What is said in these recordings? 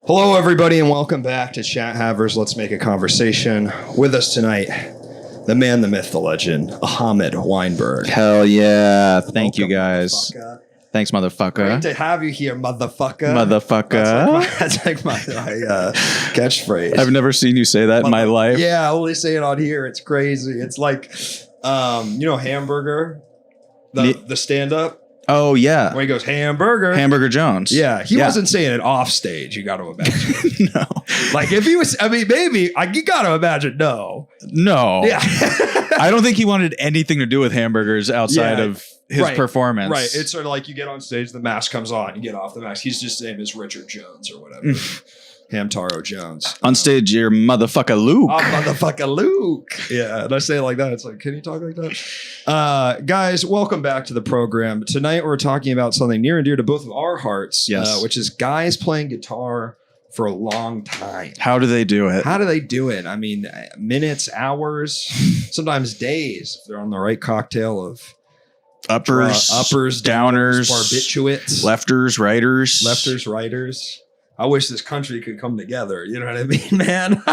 Hello, everybody, and welcome back to Chat Havers. Let's make a conversation. With us tonight, the man, the myth, the legend, Ahamed Weinberg. Hell yeah. Thank you, guys. Motherfucker. Thanks, motherfucker. Great to have you here, motherfucker. Motherfucker. That's like my catchphrase. I've never seen you say that in my life. Yeah, I only say it on here. It's crazy. It's like, Hamburger, the stand-up. Oh, yeah. Where he goes, Hamburger. Hamburger Jones. Yeah, he wasn't saying it off stage, you got to imagine. No. Like, if he was, maybe, you got to imagine, no. No. Yeah. I don't think he wanted anything to do with hamburgers outside of his performance. Right. It's sort of like you get on stage, the mask comes on, you get off the mask. He's just name is Richard Jones or whatever. Hamtaro Jones. On stage, you're motherfucker Luke. I'm motherfucker Luke. Yeah. And I say it like that. It's like, can you talk like that? Guys, welcome back to the program. Tonight, we're talking about something near and dear to both of our hearts, which is guys playing guitar for a long time. How do they do it? How do they do it? I mean, minutes, hours, sometimes days, if they're on the right cocktail of uppers, downers, barbiturates, lefters, righters. I wish this country could come together. You know what I mean, man?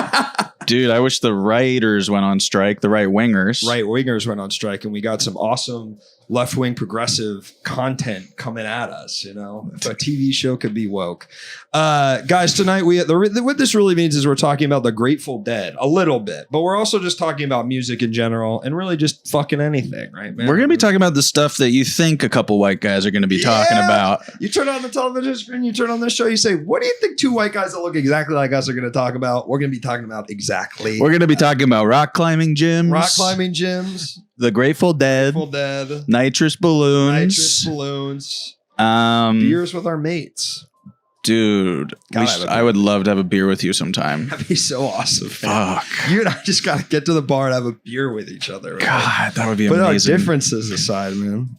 Dude, I wish the writers went on strike, the right wingers. Right wingers went on strike, and we got some awesome left-wing progressive content coming at us, you know? If a TV show could be woke. Guys, tonight, what this really means is we're talking about the Grateful Dead a little bit, but we're also just talking about music in general and really just fucking anything, right, man? We're going to be talking about the stuff that you think a couple white guys are going to be talking about. You turn on the television screen, you turn on this show, you say, what do you think two white guys that look exactly like us are going to talk about? We're going to be talking about exactly. We're going to be talking about rock climbing gyms. The Grateful Dead. Nitrous balloons. Beers with our mates. Dude, I would love to have a beer with you sometime. That'd be so awesome. Fuck. You and I just got to get to the bar and have a beer with each other. Right? God, that would be amazing. Put our differences aside, man.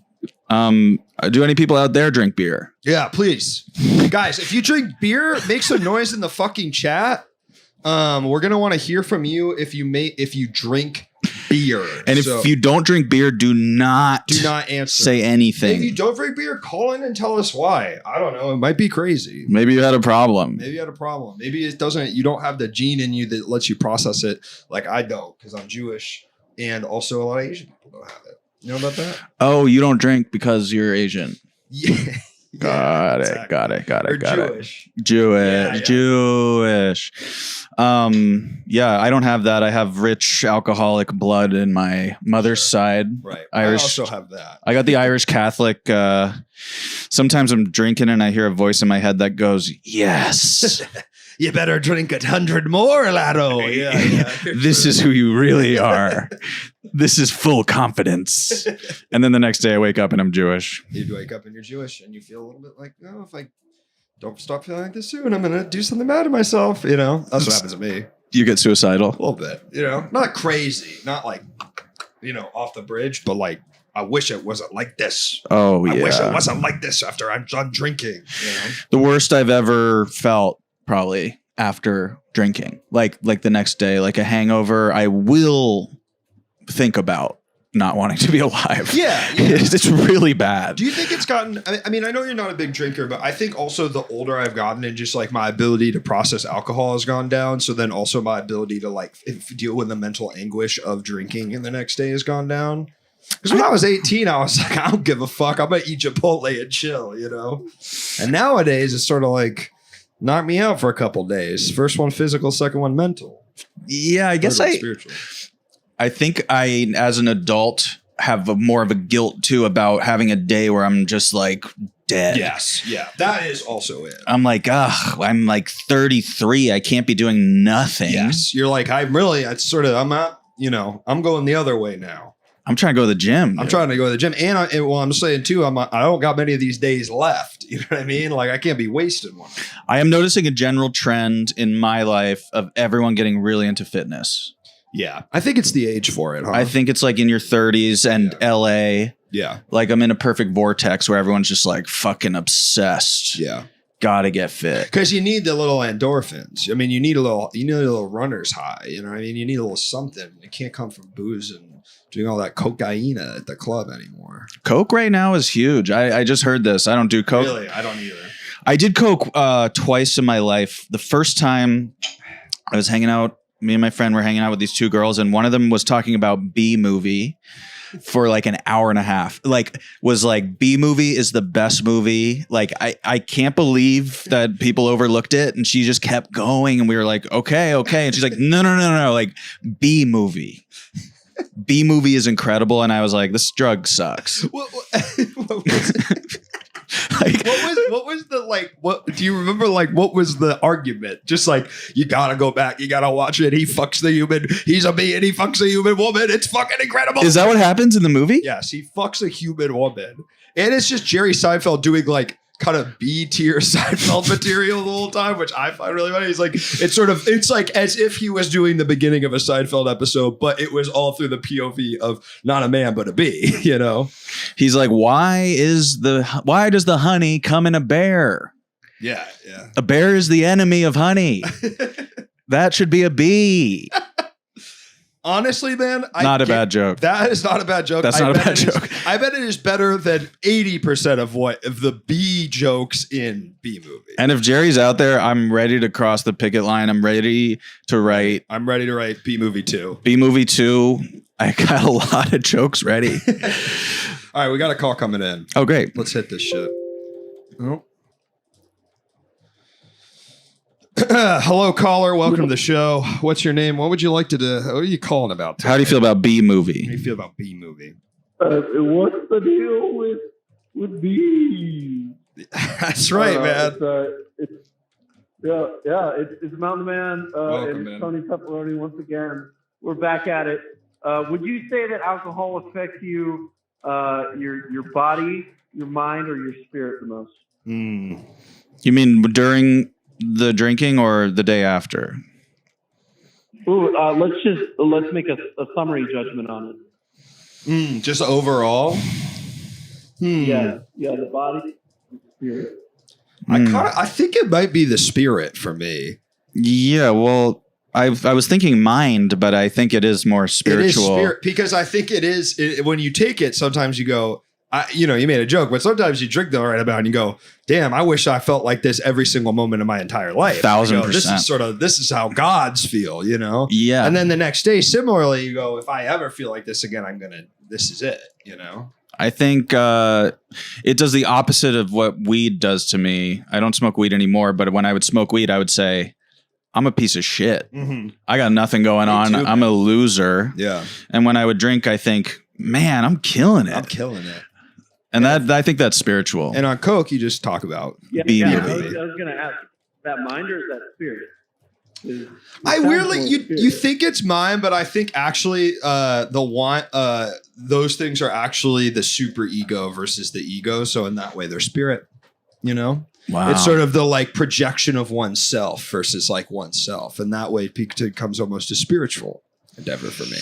Do any people out there drink beer? Yeah, please. Guys, if you drink beer, make some noise in the fucking chat. We're going to want to hear from you if you drink beer. And if you don't drink beer, do not answer. Say anything. If you don't drink beer, call in and tell us why. I don't know. It might be crazy. Maybe you had a problem. Maybe it doesn't. You don't have the gene in you that lets you process it like I don't, because I'm Jewish, and also a lot of Asian people don't have it. You know about that? Oh, you don't drink because you're Asian. Yeah. Got it. Jewish. Yeah, I don't have that. I have rich alcoholic blood in my mother's side. Right. Irish. I also have that. I got the Irish Catholic. Sometimes I'm drinking and I hear a voice in my head that goes, yes. You better drink 100 more, laddo. Yeah. This is who you really are. This is full confidence. And then the next day I wake up and I'm Jewish. You wake up and you're Jewish and you feel a little bit like, oh, if I don't stop feeling like this soon, I'm going to do something bad to myself. You know, that's what happens to me. You get suicidal? A little bit, you know, not crazy, not like, off the bridge, but like, I wish it wasn't like this. Oh, yeah. I wish it wasn't like this after I'm done drinking. You know? The worst I've ever felt probably after drinking, like the next day, like a hangover, I will think about not wanting to be alive. Yeah. It's really bad. Do you think it's gotten, I mean, I know you're not a big drinker, but I think also the older I've gotten and just like my ability to process alcohol has gone down. So then also my ability to like deal with the mental anguish of drinking and the next day has gone down. Because when I was 18, I was like, I don't give a fuck. I'm going to eat Chipotle and chill, you know? And nowadays it's sort of like, knock me out for a couple days. First one physical, second one mental. Yeah, I guess spiritual. I think I, as an adult, have more of a guilt too about having a day where I'm just like dead. Yes, yeah, that is also it. I'm like, I'm like 33. I can't be doing nothing. Yes, you're like, I'm not, I'm going the other way now. I'm trying to go to the gym. I'm trying to go to the gym. And I'm saying too, I don't got many of these days left. You know what I mean? Like I can't be wasting one. I am noticing a general trend in my life of everyone getting really into fitness. Yeah. I think it's the age for it, huh? I think it's like in your 30s and LA. Yeah. Like I'm in a perfect vortex where everyone's just like fucking obsessed. Yeah. Gotta get fit. Because you need the little endorphins. I mean, you need a little runner's high. You know what I mean? You need a little something. It can't come from booze and doing all that cocaine at the club anymore. Coke right now is huge. I just heard this. I don't do Coke. Really? I don't either. I did coke twice in my life. The first time I was hanging out, me and my friend were hanging out with these two girls, and one of them was talking about B movie for like an hour and a half. Like, was like, B movie is the best movie. Like, I can't believe that people overlooked it. And she just kept going, and we were like, okay. And she's like, no. Like, B movie. B movie is incredible. And I was like, this drug sucks. What was the like? What do you remember? Like, what was the argument? Just like, you gotta go back, you gotta watch it. He fucks the human. He's a bee and he fucks a human woman. It's fucking incredible. Is that what happens in the movie? Yes, he fucks a human woman, and it's just Jerry Seinfeld doing like kind of B tier Seinfeld material the whole time, which I find really funny. He's like, it's like as if he was doing the beginning of a Seinfeld episode, but it was all through the POV of not a man but a bee. You know, he's like, why does the honey come in a bear? Yeah. A bear is the enemy of honey. That should be a bee. Honestly, man, not a bad joke. That is not a bad joke. That's not a bad joke. I bet it is better than 80% of the B jokes in B movie. And if Jerry's out there, I'm ready to cross the picket line. I'm ready to write. I'm ready to write B movie 2. B movie 2. I got a lot of jokes ready. All right, we got a call coming in. Oh, great. Let's hit this shit. Oh. Hello, caller. Welcome to the show. What's your name? What would you like to do? What are you calling about today? How do you feel about B movie? How do you feel about B movie? What's the deal with bees? That's right, man. It's Mountain Man Welcome, and man. Tony Pepperoni once again. We're back at it. Would you say that alcohol affects you, your body, your mind, or your spirit the most? You mean during the drinking or the day after? Ooh, let's make a summary judgment on it. Just overall. Yeah, the body, the spirit. I think it might be the spirit for me. Yeah, well, I was thinking mind, but I think it is more spiritual. It is spirit, because I think it is when you take it. Sometimes you go, you made a joke, but sometimes you drink the right amount and you go, damn, I wish I felt like this every single moment of my entire life. 1,000%. This is how gods feel, Yeah. And then the next day, similarly, you go, if I ever feel like this again, this is it, I think it does the opposite of what weed does to me. I don't smoke weed anymore, but when I would smoke weed, I would say, I'm a piece of shit. Mm-hmm. I got nothing going on. Too, I'm a loser. Yeah. And when I would drink, I think, man, I'm killing it. I'm killing it. And I think that's spiritual. And on Coke, you just talk about B I movie. was going to ask, that mind or is that spirit? I weirdly, you think it's mine, but I think actually those things are actually the super ego versus the ego. So in that way, they're spirit, Wow. It's sort of the like projection of oneself versus like oneself. And that way it becomes almost a spiritual endeavor for me.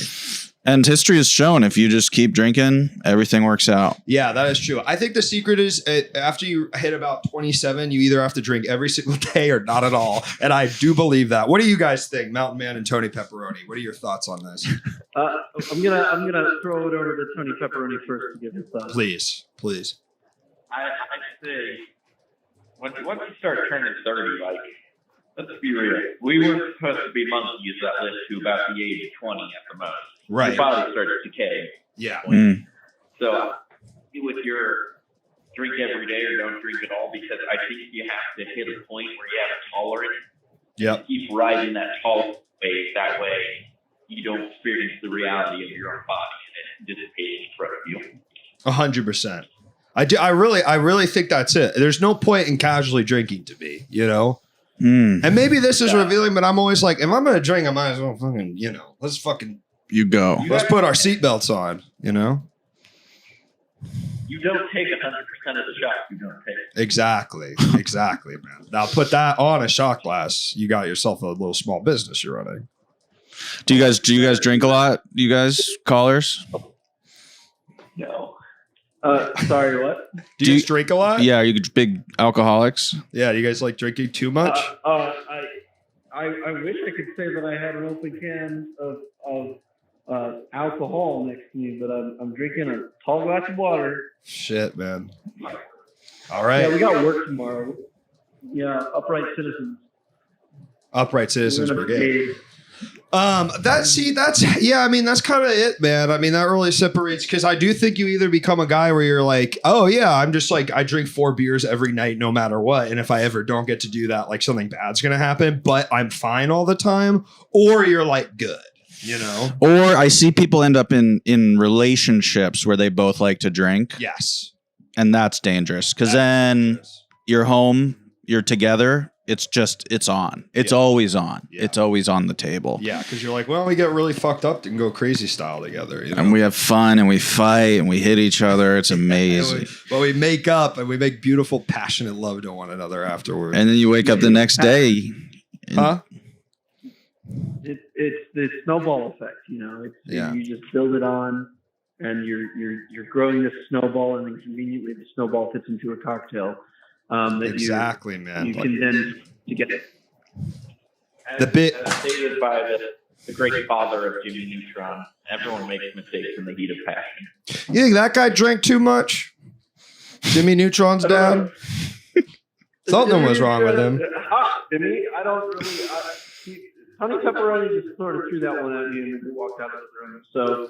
And history has shown if you just keep drinking, everything works out. Yeah, that is true. I think the secret is after you hit about 27, you either have to drink every single day or not at all. And I do believe that. What do you guys think, Mountain Man and Tony Pepperoni? What are your thoughts on this? I'm gonna throw it over to Tony Pepperoni first to give his thoughts. Please. I'd say once you start turning 30, like, let's be real. We weren't supposed to be monkeys that lived to about the age of 20 at the most. Right. Your body starts decaying. Yeah. So with your drink every day or don't drink at all, because I think you have to hit a point where you have a tolerance. Yep. Keep riding that tolerance wave. That way you don't experience the reality of your own body and it dissipates from you. 100%. I really think that's it. There's no point in casually drinking to me, And maybe this is revealing, but I'm always like, if I'm going to drink, I might as well fucking, let's fucking. You go. Let's put our seatbelts on, You don't take 100% of the shots you don't take. Exactly, man. Now put that on a shot glass. You got yourself a little small business you're running. Do you guys drink a lot? You guys callers? No. Sorry, what? Do you drink a lot? Yeah, are you big alcoholics? Yeah, do you guys like drinking too much? I wish I could say that I had an open can of alcohol next to me, but I'm drinking a tall glass of water. Shit, man. All right. Yeah, we got work tomorrow. Yeah, upright citizens. Upright Citizens We're gonna Brigade. pay- That's yeah. I mean, that's kind of it, man. I mean, that really separates because I do think you either become a guy where you're like, oh yeah, I'm just like I drink 4 beers every night, no matter what, and if I ever don't get to do that, like something bad's gonna happen. But I'm fine all the time, or you're like good, you know. Or I see people end up in relationships where they both like to drink, Yes, and that's dangerous because then you're home, you're together. It's on. It's always on. Yeah. It's always on the table. yeah, because you're like, well, we get really fucked up and go crazy style together, you know? And we have fun and we fight and we hit each other. It's amazing. But we make up and we make beautiful, passionate love to one another afterwards. And then you wake up the next day. Huh? It's the snowball effect, you know. Yeah. You just build it on, and you're growing this snowball, and then conveniently the snowball fits into a cocktail. That Exactly, man. You Like, can then together. The bit- As stated by the great father of Jimmy Neutron, everyone makes mistakes in the heat of passion. you think that guy drank too much? Jimmy Neutron's dad? Something was wrong with him. Jimmy, I don't really. Honey Pepperoni just sort of threw that one at me and then walked out of the room. So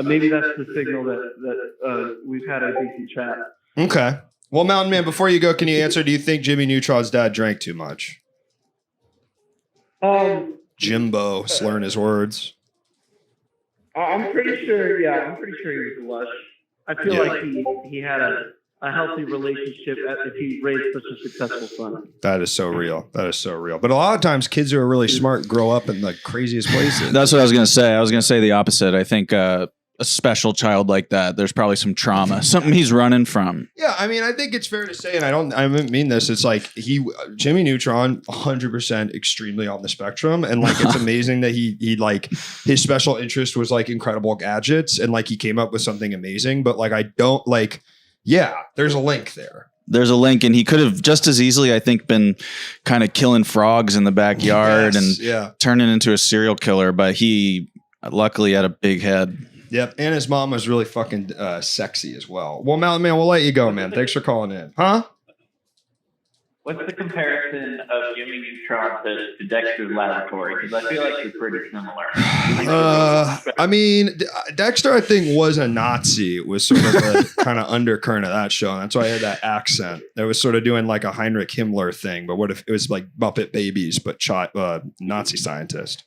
maybe that's the signal that we've had a decent chat. Okay. Well, Mountain Man, before you go, can you answer? Do you think Jimmy Neutron's dad drank too much? Jimbo slurring his words. I'm pretty sure. Yeah, I'm pretty sure he was lush. I feel like he had a healthy relationship if he raised such a successful son. That is so real. That is so real. But a lot of times, kids who are really smart grow up in the craziest places. That's what I was going to say. I was going to say the opposite. I think a special child like that, there's probably some trauma, something he's running from. Yeah, I mean, I think it's fair to say, and I didn't mean this. It's like Jimmy Neutron, 100% extremely on the spectrum, and like it's amazing that he like his special interest was like incredible gadgets, and like he came up with something amazing. But like I don't like, yeah, there's a link there. There's a link, and he could have just as easily, I think, been kind of killing frogs in the backyard and turning into a serial killer. But he luckily had a big head. Yep, and his mom was really fucking sexy as well. Well, Mountain Man, we'll let you go, man. Thanks for calling in. Huh? What's the comparison of Jimmy Neutron to Dexter's Laboratory? Because I feel like they're pretty similar. I mean, Dexter, I think, was a Nazi. It was sort of a kind of undercurrent of that show. And that's why I had that accent. It was sort of doing like a Heinrich Himmler thing, but what if it was like Muppet Babies, but Nazi scientist?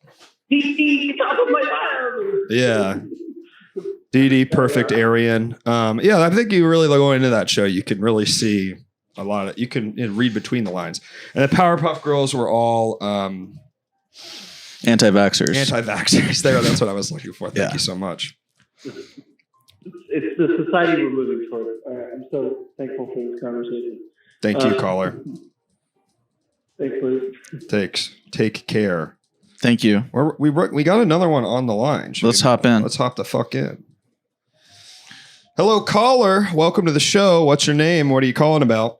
Yeah. DD, perfect Aryan. Yeah, I think you really go into that show. You can really see a lot of, you can read between the lines. And the Powerpuff Girls were all Anti-vaxxers. Anti-vaxxers. There, that's what I was looking for. Thank you so much. It's the society we're moving toward. I'm so thankful for this conversation. Thank you, caller. Thanks, Luke. Take care. Thank you. We got another one on the line. Let's hop in. Let's hop the fuck in. Hello, caller. Welcome to the show. What's your name? What are you calling about?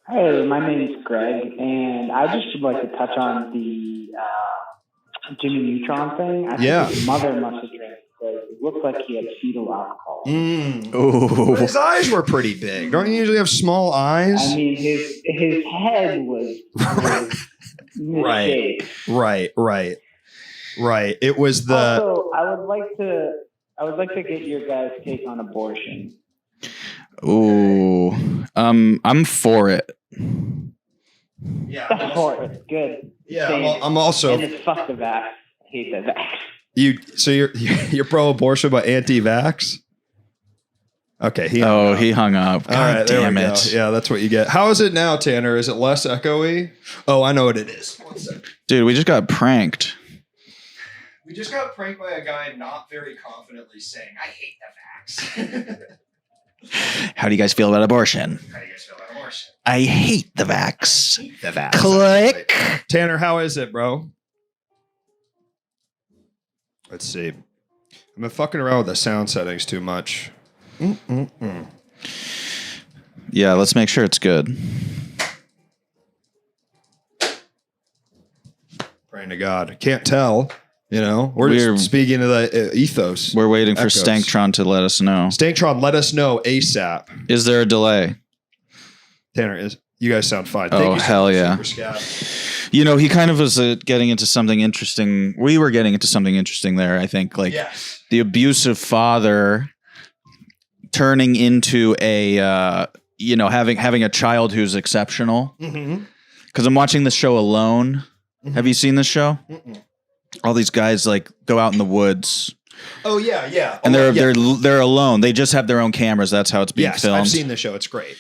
Hey, my name is Greg, and I just would like to touch on the Jimmy Neutron thing. I think his mother must have drank because it looked like he had fetal alcohol. Oh, his eyes were pretty big. Don't you usually have small eyes? I mean, his head was right. It was the. Also, I would like to get your guys' take on abortion. Oh, I'm for it. Yeah, for it. Good. Yeah, I'm also. And it's fuck the vax. I hate the vax. You're pro-abortion but anti-vax? Okay. He hung up. God all right, damn it. Go. Yeah, that's what you get. How is it now, Tanner? Is it less echoey? Oh, I know what it is. 1 second. Dude, we just got pranked. We just got pranked by a guy not very confidently saying, "I hate the vax." How do you guys feel about abortion? I hate the vax. Click. Tanner, how is it, bro? Let's see. I've been fucking around with the sound settings too much. Yeah, let's make sure it's good. Praying to God. Can't tell. You know, we're just speaking to the ethos. We're waiting for Echoes. Stanktron to let us know. Stanktron, let us know ASAP. Is there a delay? Tanner, is You guys sound fine. Oh, hell yeah. Super Scat. You know, he kind of was getting into something interesting. We were getting into something interesting there, I think. Like the abusive father turning into a, having a child who's exceptional. Because I'm watching the show Alone. Have you seen this show? All these guys like go out in the woods. Oh yeah. And they're alone. They just have their own cameras. That's how it's being filmed. I've seen the show. It's great.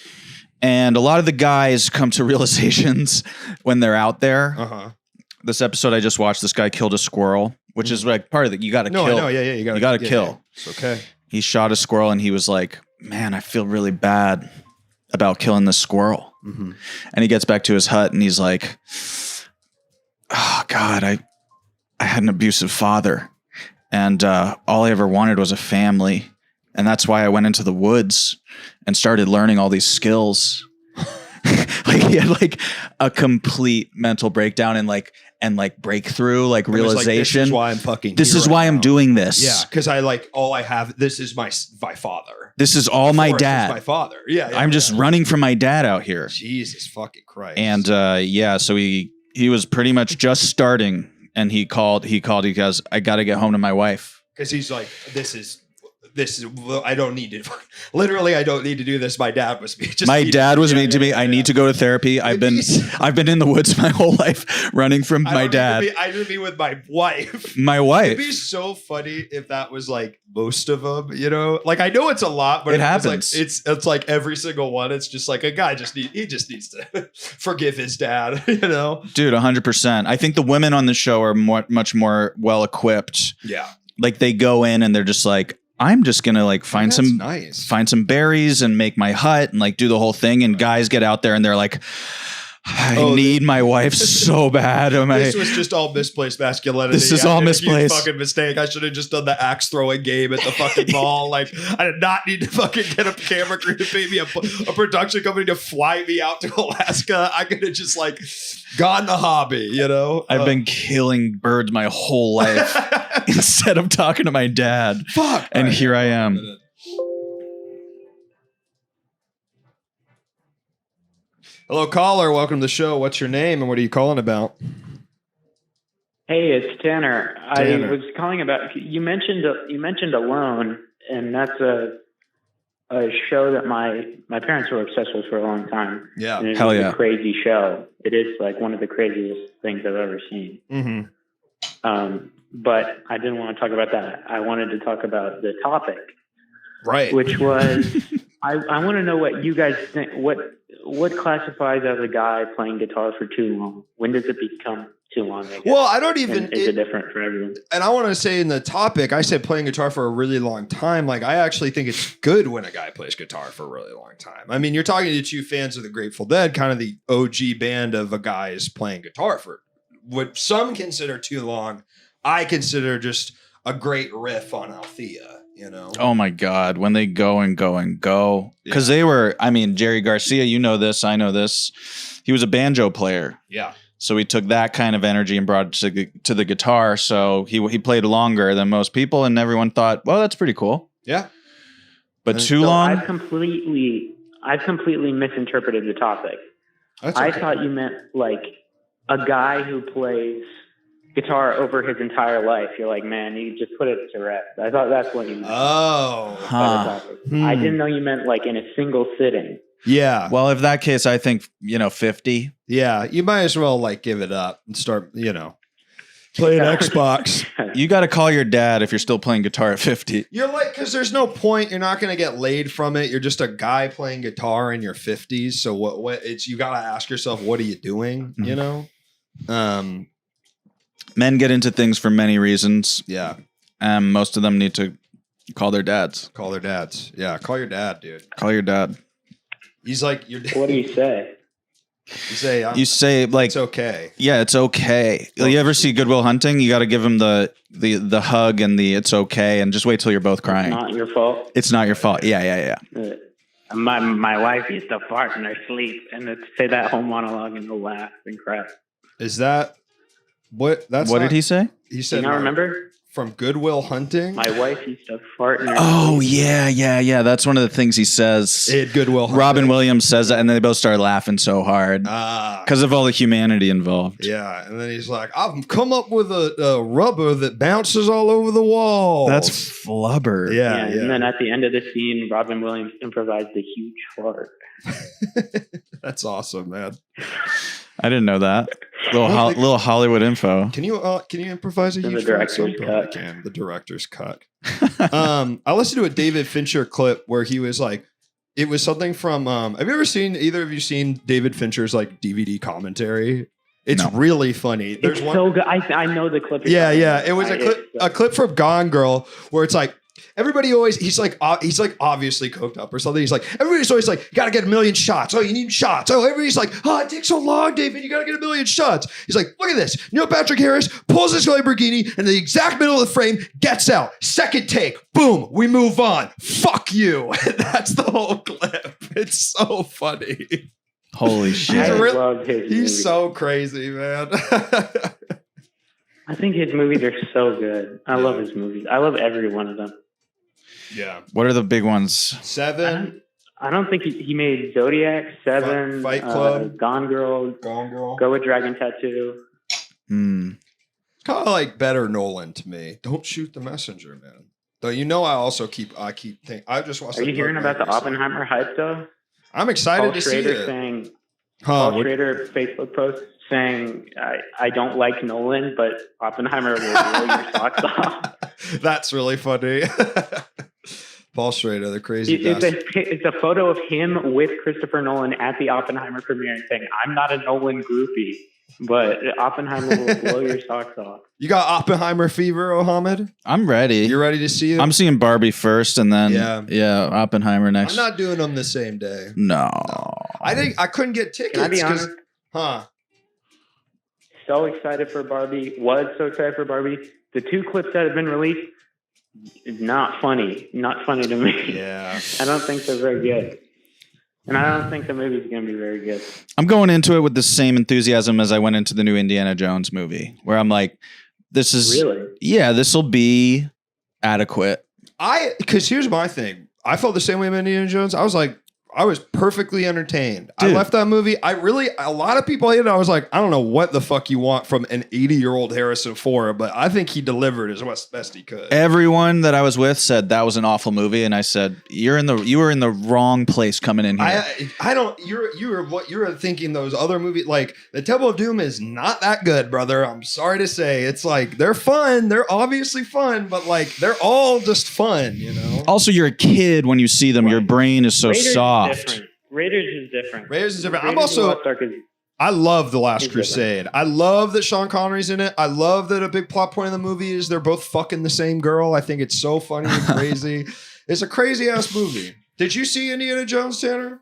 And a lot of the guys come to realizations when they're out there. This episode I just watched, this guy killed a squirrel, which is like part of it. You got to kill. No, yeah. You got to kill. Yeah. It's okay. He shot a squirrel and he was like, man, I feel really bad about killing this squirrel. And he gets back to his hut and he's like, oh God, I had an abusive father and all I ever wanted was a family. And that's why I went into the woods and started learning all these skills. Like he had like a complete mental breakdown and breakthrough, like realization. This is why I'm fucking. This is why I'm doing this. Yeah, because all I have. This is my father. This is all my dad. This is my father. Yeah. I'm just running from my dad out here. Jesus fucking Christ. And so he was pretty much just starting, and he called. He goes, I got to get home to my wife. Because he's like, this is. I don't need to. Literally, I don't need to do this. My dad was me. My dad was made to me. I need to go to therapy. I've been in the woods my whole life, running from my dad. I need to be with my wife. My wife. It'd be so funny if that was like most of them. You know, like I know it's a lot, but it happens. Like, it's like every single one. It's just like a guy he just needs to forgive his dad. You know, dude, 100%. I think the women on the show are much more well equipped. Yeah, like they go in and they're just like, I'm just gonna like find some berries and make my hut and like do the whole thing. And guys get out there and they're like, I need my wife so bad. This was just all misplaced masculinity. This is all misplaced. Fucking mistake. I should have just done the axe throwing game at the fucking mall. Like I did not need to fucking get a camera crew to pay me a production company to fly me out to Alaska. I could have just like gone the hobby. You know, I've been killing birds my whole life instead of talking to my dad. Fuck. And right, here I am. Hello, caller. Welcome to the show. What's your name and what are you calling about? Hey, it's Tanner. I was calling about. You mentioned Alone, and that's a show that my parents were obsessed with for a long time. Yeah, and it's hell yeah, a crazy show. It is like one of the craziest things I've ever seen. But I didn't want to talk about that. I wanted to talk about the topic, right? Which was I want to know what you guys think. What classifies as a guy playing guitar for too long? When does it become too long? I guess? Well, I don't even. And is it different for everyone? And I want to say in the topic, I said playing guitar for a really long time. Like I actually think it's good when a guy plays guitar for a really long time. I mean, you're talking to two fans of the Grateful Dead, kind of the OG band of a guy is playing guitar for what some consider too long. I consider just a great riff on Althea, you know? Oh my God. When they go and go and go. Because they were, I mean, Jerry Garcia, you know this, I know this. He was a banjo player. Yeah. So he took that kind of energy and brought it to the guitar. So he played longer than most people and everyone thought, well, that's pretty cool. Yeah. But too long? I've completely misinterpreted the topic. That's okay. I thought you meant like a guy who plays guitar over his entire life. You're like, man, you just put it to rest. I thought that's what you meant. Oh. I didn't know you meant like in a single sitting. Yeah. Well, if that case, I think, 50. Yeah. You might as well like give it up and start, playing Xbox. You got to call your dad if you're still playing guitar at 50. You're like, because there's no point. You're not going to get laid from it. You're just a guy playing guitar in your 50s. So what you got to ask yourself, what are you doing? You know? Men get into things for many reasons. Yeah. Most of them need to call their dads. Call their dads. Yeah. Call your dad, dude. Call your dad. He's like, what do you say? You say like, it's okay. Yeah, it's okay. You ever see Good Will Hunting? You got to give him the hug and the it's okay, and just wait till you're both crying. It's not your fault. It's not your fault. Yeah. My wife used to fart in her sleep and say that whole monologue and he'll laugh and cry. Is that what? That's what did he say? He said, "You don't remember?" from Goodwill Hunting. My wife used to fart in her Oh yeah. That's one of the things he says. It Goodwill Hunting. Robin Williams says that, and then they both start laughing so hard because of all the humanity involved. Yeah, and then he's like, "I've come up with a rubber that bounces all over the wall." That's flubber. Yeah. And then at the end of the scene, Robin Williams improvised a huge fart. That's awesome, man. I didn't know that. Little Hollywood info. Can you improvise a huge director's cut. I can. The director's cut. I listened to a David Fincher clip where he was like, it was something from. Have you ever seen either of you seen David Fincher's like DVD commentary? It's really funny. There's one. So good. I know the clip. Yeah. It was a clip from Gone Girl where it's like. Everybody always, he's like obviously coked up or something. He's like, everybody's always like, you got to get 1 million shots. Oh, you need shots. Oh, everybody's like, oh, it takes so long, David. You got to get 1 million shots. He's like, look at this. Neil Patrick Harris pulls his Lamborghini and in the exact middle of the frame, gets out. Second take. Boom. We move on. Fuck you. That's the whole clip. It's so funny. Holy shit. love his He's so crazy, man. I think his movies are so good. I love his movies. I love every one of them. Yeah. What are the big ones? 7. I don't think he made Zodiac, 7, Fight Club, Gone Girl, Go with Dragon Tattoo. Kind of like better Nolan to me. Don't shoot the messenger, man. Though you know, I keep thinking. I just watched. Are you hearing about the Oppenheimer hype though? I'm excited Paul to Schrader see it. Saying, Paul Schrader Facebook post saying, I don't like Nolan, but Oppenheimer will blow your socks off. That's really funny. Paul Schrader, the crazy bastard. It's a photo of him with Christopher Nolan at the Oppenheimer premiere saying, I'm not a Nolan groupie, but Oppenheimer will blow your socks off. You got Oppenheimer fever, Ahamed? I'm ready. You ready to see it? I'm seeing Barbie first and then Oppenheimer next. I'm not doing them the same day. No. I think I couldn't get tickets. Can I be honest? Huh. So excited for Barbie. Was so excited for Barbie. The 2 clips that have been released, not funny. Not funny to me. Yeah. I don't think they're very good. And I don't think the movie's going to be very good. I'm going into it with the same enthusiasm as I went into the new Indiana Jones movie, where I'm like, this will be adequate. Because here's my thing. I felt the same way about Indiana Jones. I was perfectly entertained. Dude. I left that movie. A lot of people hated it. I was like, I don't know what the fuck you want from an 80-year-old Harrison Ford, but I think he delivered as best he could. Everyone that I was with said that was an awful movie, and I said, you were in the wrong place coming in here. You're thinking those other movies, like The Temple of Doom is not that good, brother. I'm sorry to say. It's like, they're fun. They're obviously fun, but like, they're all just fun, you know? Also, you're a kid when you see them. Your brain is so soft. Raiders is different. I love The Last Crusade. I love that Sean Connery's in it. I love that a big plot point of the movie is they're both fucking the same girl. I think it's so funny and crazy. It's a crazy ass movie. Did you see Indiana Jones, Tanner?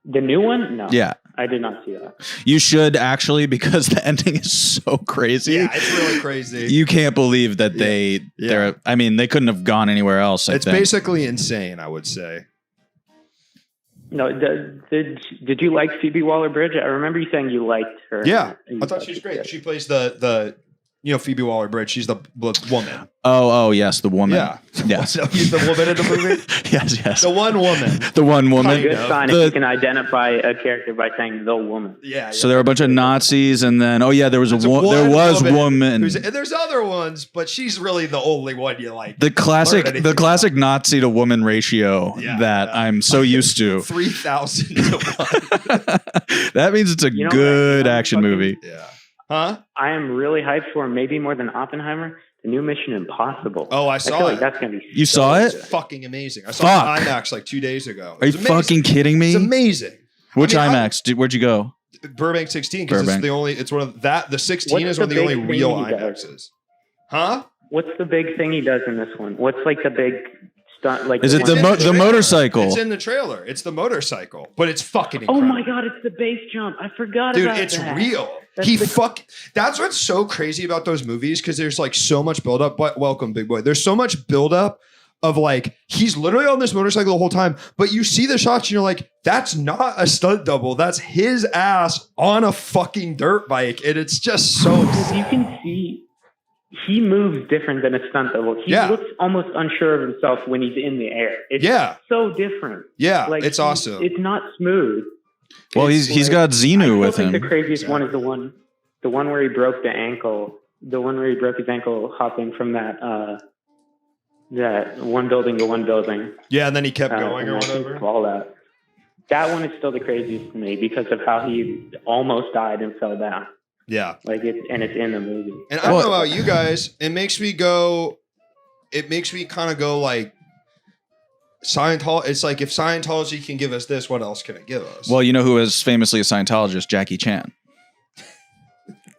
The new one? No. Yeah. I did not see that. You should actually, because the ending is so crazy. Yeah, it's really crazy. You can't believe that they couldn't have gone anywhere else. It's basically insane, I would say. No, did you like Phoebe Waller-Bridge? I remember you saying you liked her. Yeah, I thought she was great. She plays the Phoebe Waller-Bridge. She's the woman. Oh, yes, the woman. Yeah. Yes. So he's the woman in the movie? Yes. The one woman. The one woman. Good sign if you can identify a character by saying the woman. Yeah. So there were a bunch of Nazis, and then there was woman. There's other ones, but she's really the only one you like. The classic Nazi to woman ratio that I'm so used to. 3,000 to 1. That means it's a good action movie. Yeah. Huh? I am really hyped for, maybe more than Oppenheimer, the new Mission Impossible. Oh, I saw feel it. like that's gonna be. You saw it? It's fucking amazing. I saw it in IMAX like 2 days ago. Are you fucking kidding me? It's amazing. Which IMAX? Where'd you go? Burbank 16, because it's one of that. The 16 is one of the only real IMAXs. Huh? What's the big thing he does in this one? What's like the big stunt? Like, is it the motorcycle? It's in the trailer. It's the motorcycle, but it's fucking incredible. Oh my god, it's the base jump. I forgot about that. Dude, it's real. That's what's so crazy about those movies, because there's like so much buildup. But welcome, big boy. There's so much buildup of like, he's literally on this motorcycle the whole time, but you see the shots and you're like, that's not a stunt double. That's his ass on a fucking dirt bike. And it's just so. You can see he moves different than a stunt double. He looks almost unsure of himself when he's in the air. It's so different. Yeah, like, it's awesome. It's not smooth. Well, he's got Xenu with him. The craziest one is the one where he broke the ankle. The one where he broke his ankle hopping from that one building to one building. Yeah, and then he kept going or whatever. All that. That one is still the craziest to me because of how he almost died and fell down. Yeah. Like it's in the movie. And I don't know about you guys, it makes me kind of go like Scientology. It's like, if Scientology can give us this, what else can it give us? Well, you know who is famously a Scientologist? Jackie Chan.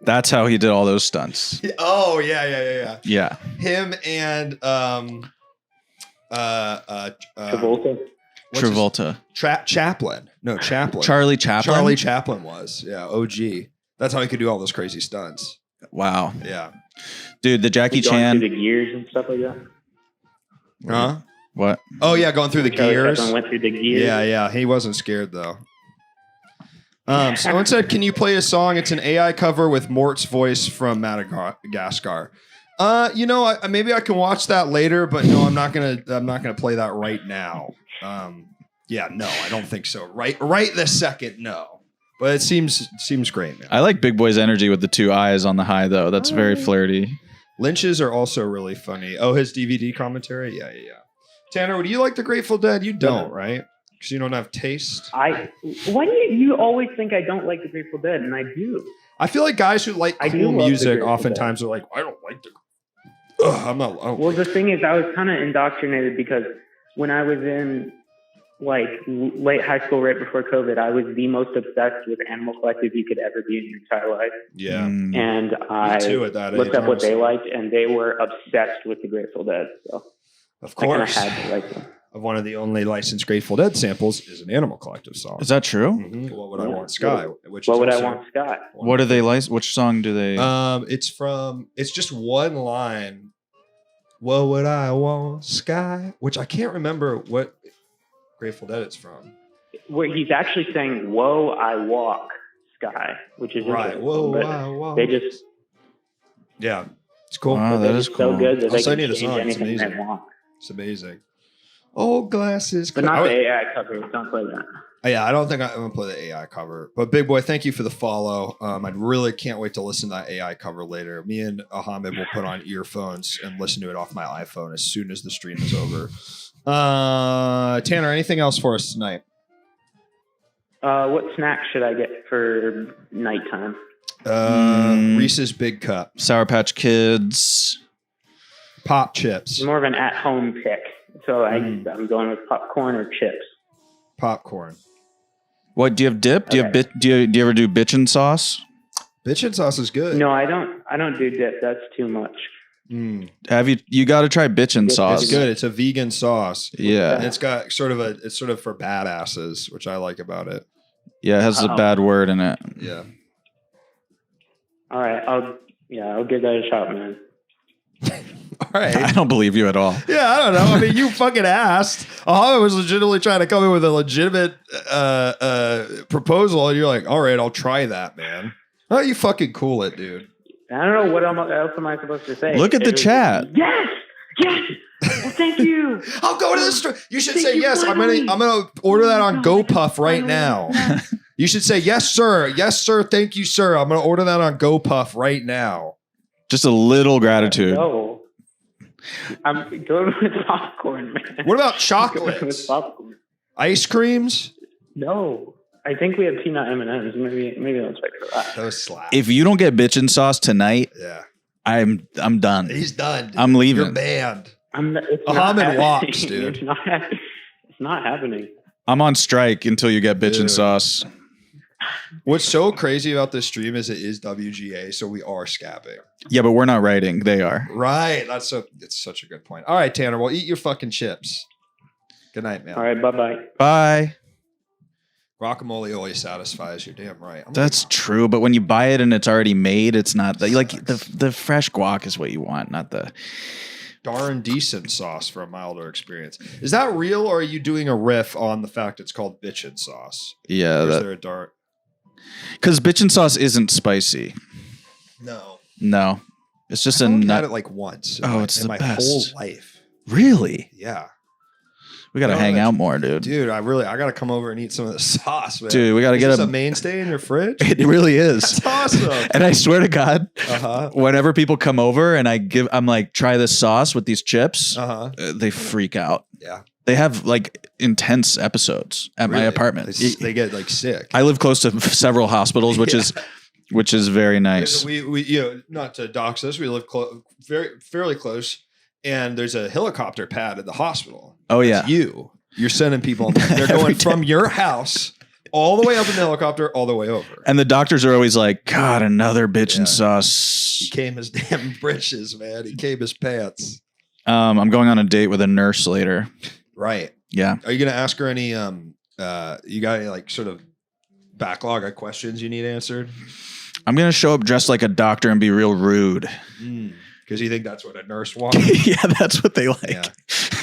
That's how he did all those stunts. Oh, yeah. Yeah. Him and Travolta. Chaplin. No, Chaplin. Charlie Chaplin? Charlie Chaplin was. Yeah, OG. That's how he could do all those crazy stunts. Wow. Yeah. Dude, the Jackie Chan. Through the gears and stuff like that. Huh? What? Oh, yeah, going through the gears. Chaplin went through the gears. Yeah. He wasn't scared, though. Someone said, can you play a song? It's an AI cover with Mort's voice from Madagascar. Maybe I can watch that later, but no, I'm not gonna play that right now. No, I don't think so. Right this second, no. But it seems great, man. I like Big Boy's energy with the two eyes on the high, though. That's very flirty. Lynch's are also really funny. Oh, his DVD commentary? Yeah. Tanner, do you like the Grateful Dead? You don't, right? Because you don't have taste. Why do you always think I don't like the Grateful Dead? And I do. I feel like guys who like cool music oftentimes are like, I don't like the. I'm not. Well, the thing is, I was kind of indoctrinated because when I was in like late high school, right before COVID, I was the most obsessed with Animal Collective you could ever be in your entire life. Yeah. And I looked up what they liked, and they were obsessed with the Grateful Dead. So of course, I had to like them. One of the only licensed Grateful Dead samples is an Animal Collective song. Is that true? Mm-hmm. What Would I Want, Sky? What Would I Want, Sky? What do they license? Which song do they? It's just one line. What would I want, Sky? Which I can't remember what Grateful Dead it's from. Where he's actually saying, "Whoa, I walk, Sky," which is right. Whoa, I walk. They just, it's cool. Wow, that is so cool. good that I'll they send can you the change song. It's anything they amazing. want. It's amazing. Old glasses, but not the AI cover. Don't play that. Yeah, I don't think I'm gonna play the AI cover. But Big Boy, thank you for the follow. I really can't wait to listen to that AI cover later. Me and Ahamed will put on earphones and listen to it off my iPhone as soon as the stream is over. Tanner, anything else for us tonight? What snack should I get for nighttime? Reese's Big Cup, Sour Patch Kids, Pop Chips. It's more of an at-home pick, so I'm going with popcorn or chips. Popcorn. What do you have? Dip? Do you have do you ever do bitchin' sauce? Bitchin' sauce is good. No, I don't do dip. That's too much. Have you got to try bitchin' sauce? It's good. It's a vegan sauce. Yeah, and it's got it's sort of for badasses, which I like about it. Yeah, it has a bad word in it. Yeah. All right, I'll give that a shot, man. All right. I don't believe you at all. Yeah, I don't know. I mean, you fucking asked. I was legitimately trying to come in with a legitimate proposal, and you're like, all right, I'll try that, man. How you fucking cool it, dude? I don't know what else am I supposed to say. Look at the chat. Yes. Well, thank you. I'll go to the store. You should say yes. I'm gonna order that on GoPuff right now. You should say yes, sir. Yes, sir. Thank you, sir. I'm gonna order that on GoPuff right now. Just a little gratitude. No. I'm going with popcorn, man. What about chocolates? Ice creams? No. I think we have peanut M&Ms. Maybe I'll check for that. Those slap. If you don't get bitchin' sauce tonight, yeah, I'm done. He's done. Dude. I'm leaving. You're banned. Ahamed walks, dude. It's not happening. I'm on strike until you get bitchin' sauce. What's so crazy about this stream is it is WGA, so we are scabbing. Yeah, but we're not writing. They are. Right. It's such a good point. All right, Tanner. Well, eat your fucking chips. Good night, man. All right. Bye-bye. Bye. Guacamole always satisfies. You're damn right. That's true, but when you buy it and it's already made, it's not like the fresh guac is what you want, not the darn decent sauce for a milder experience. Is that real, or are you doing a riff on the fact it's called bitchin' sauce? Yeah, or is there a dart? Because bitchin' sauce isn't spicy. No. It's just I've a only nut. had it like once It's in the my best. whole life. Really? Yeah. We got to hang out more, dude. Dude, I got to come over and eat some of the sauce, man. Dude, we got to Is get this a a mainstay in your fridge? It really is. That's awesome. And I swear to God, Uh-huh. whenever people come over and I'm like, try this sauce with these chips, they freak out. Yeah. They have like intense episodes at my Really? apartment. They get like sick. I live close to several hospitals, which is very nice. We not to dox us, we live fairly close, and there's a helicopter pad at the hospital. Oh yeah, you're sending people. They're going from your house all the way up in the helicopter, all the way over. And the doctors are always like, God, another bitch and sauce. He came his damn britches, man. He came his pants. I'm going on a date with a nurse later. Right. Yeah. Are you gonna ask her any? You got any like sort of backlog of questions you need answered? I'm gonna show up dressed like a doctor and be real rude. Because you think that's what a nurse wants? Yeah, that's what they like. Yeah.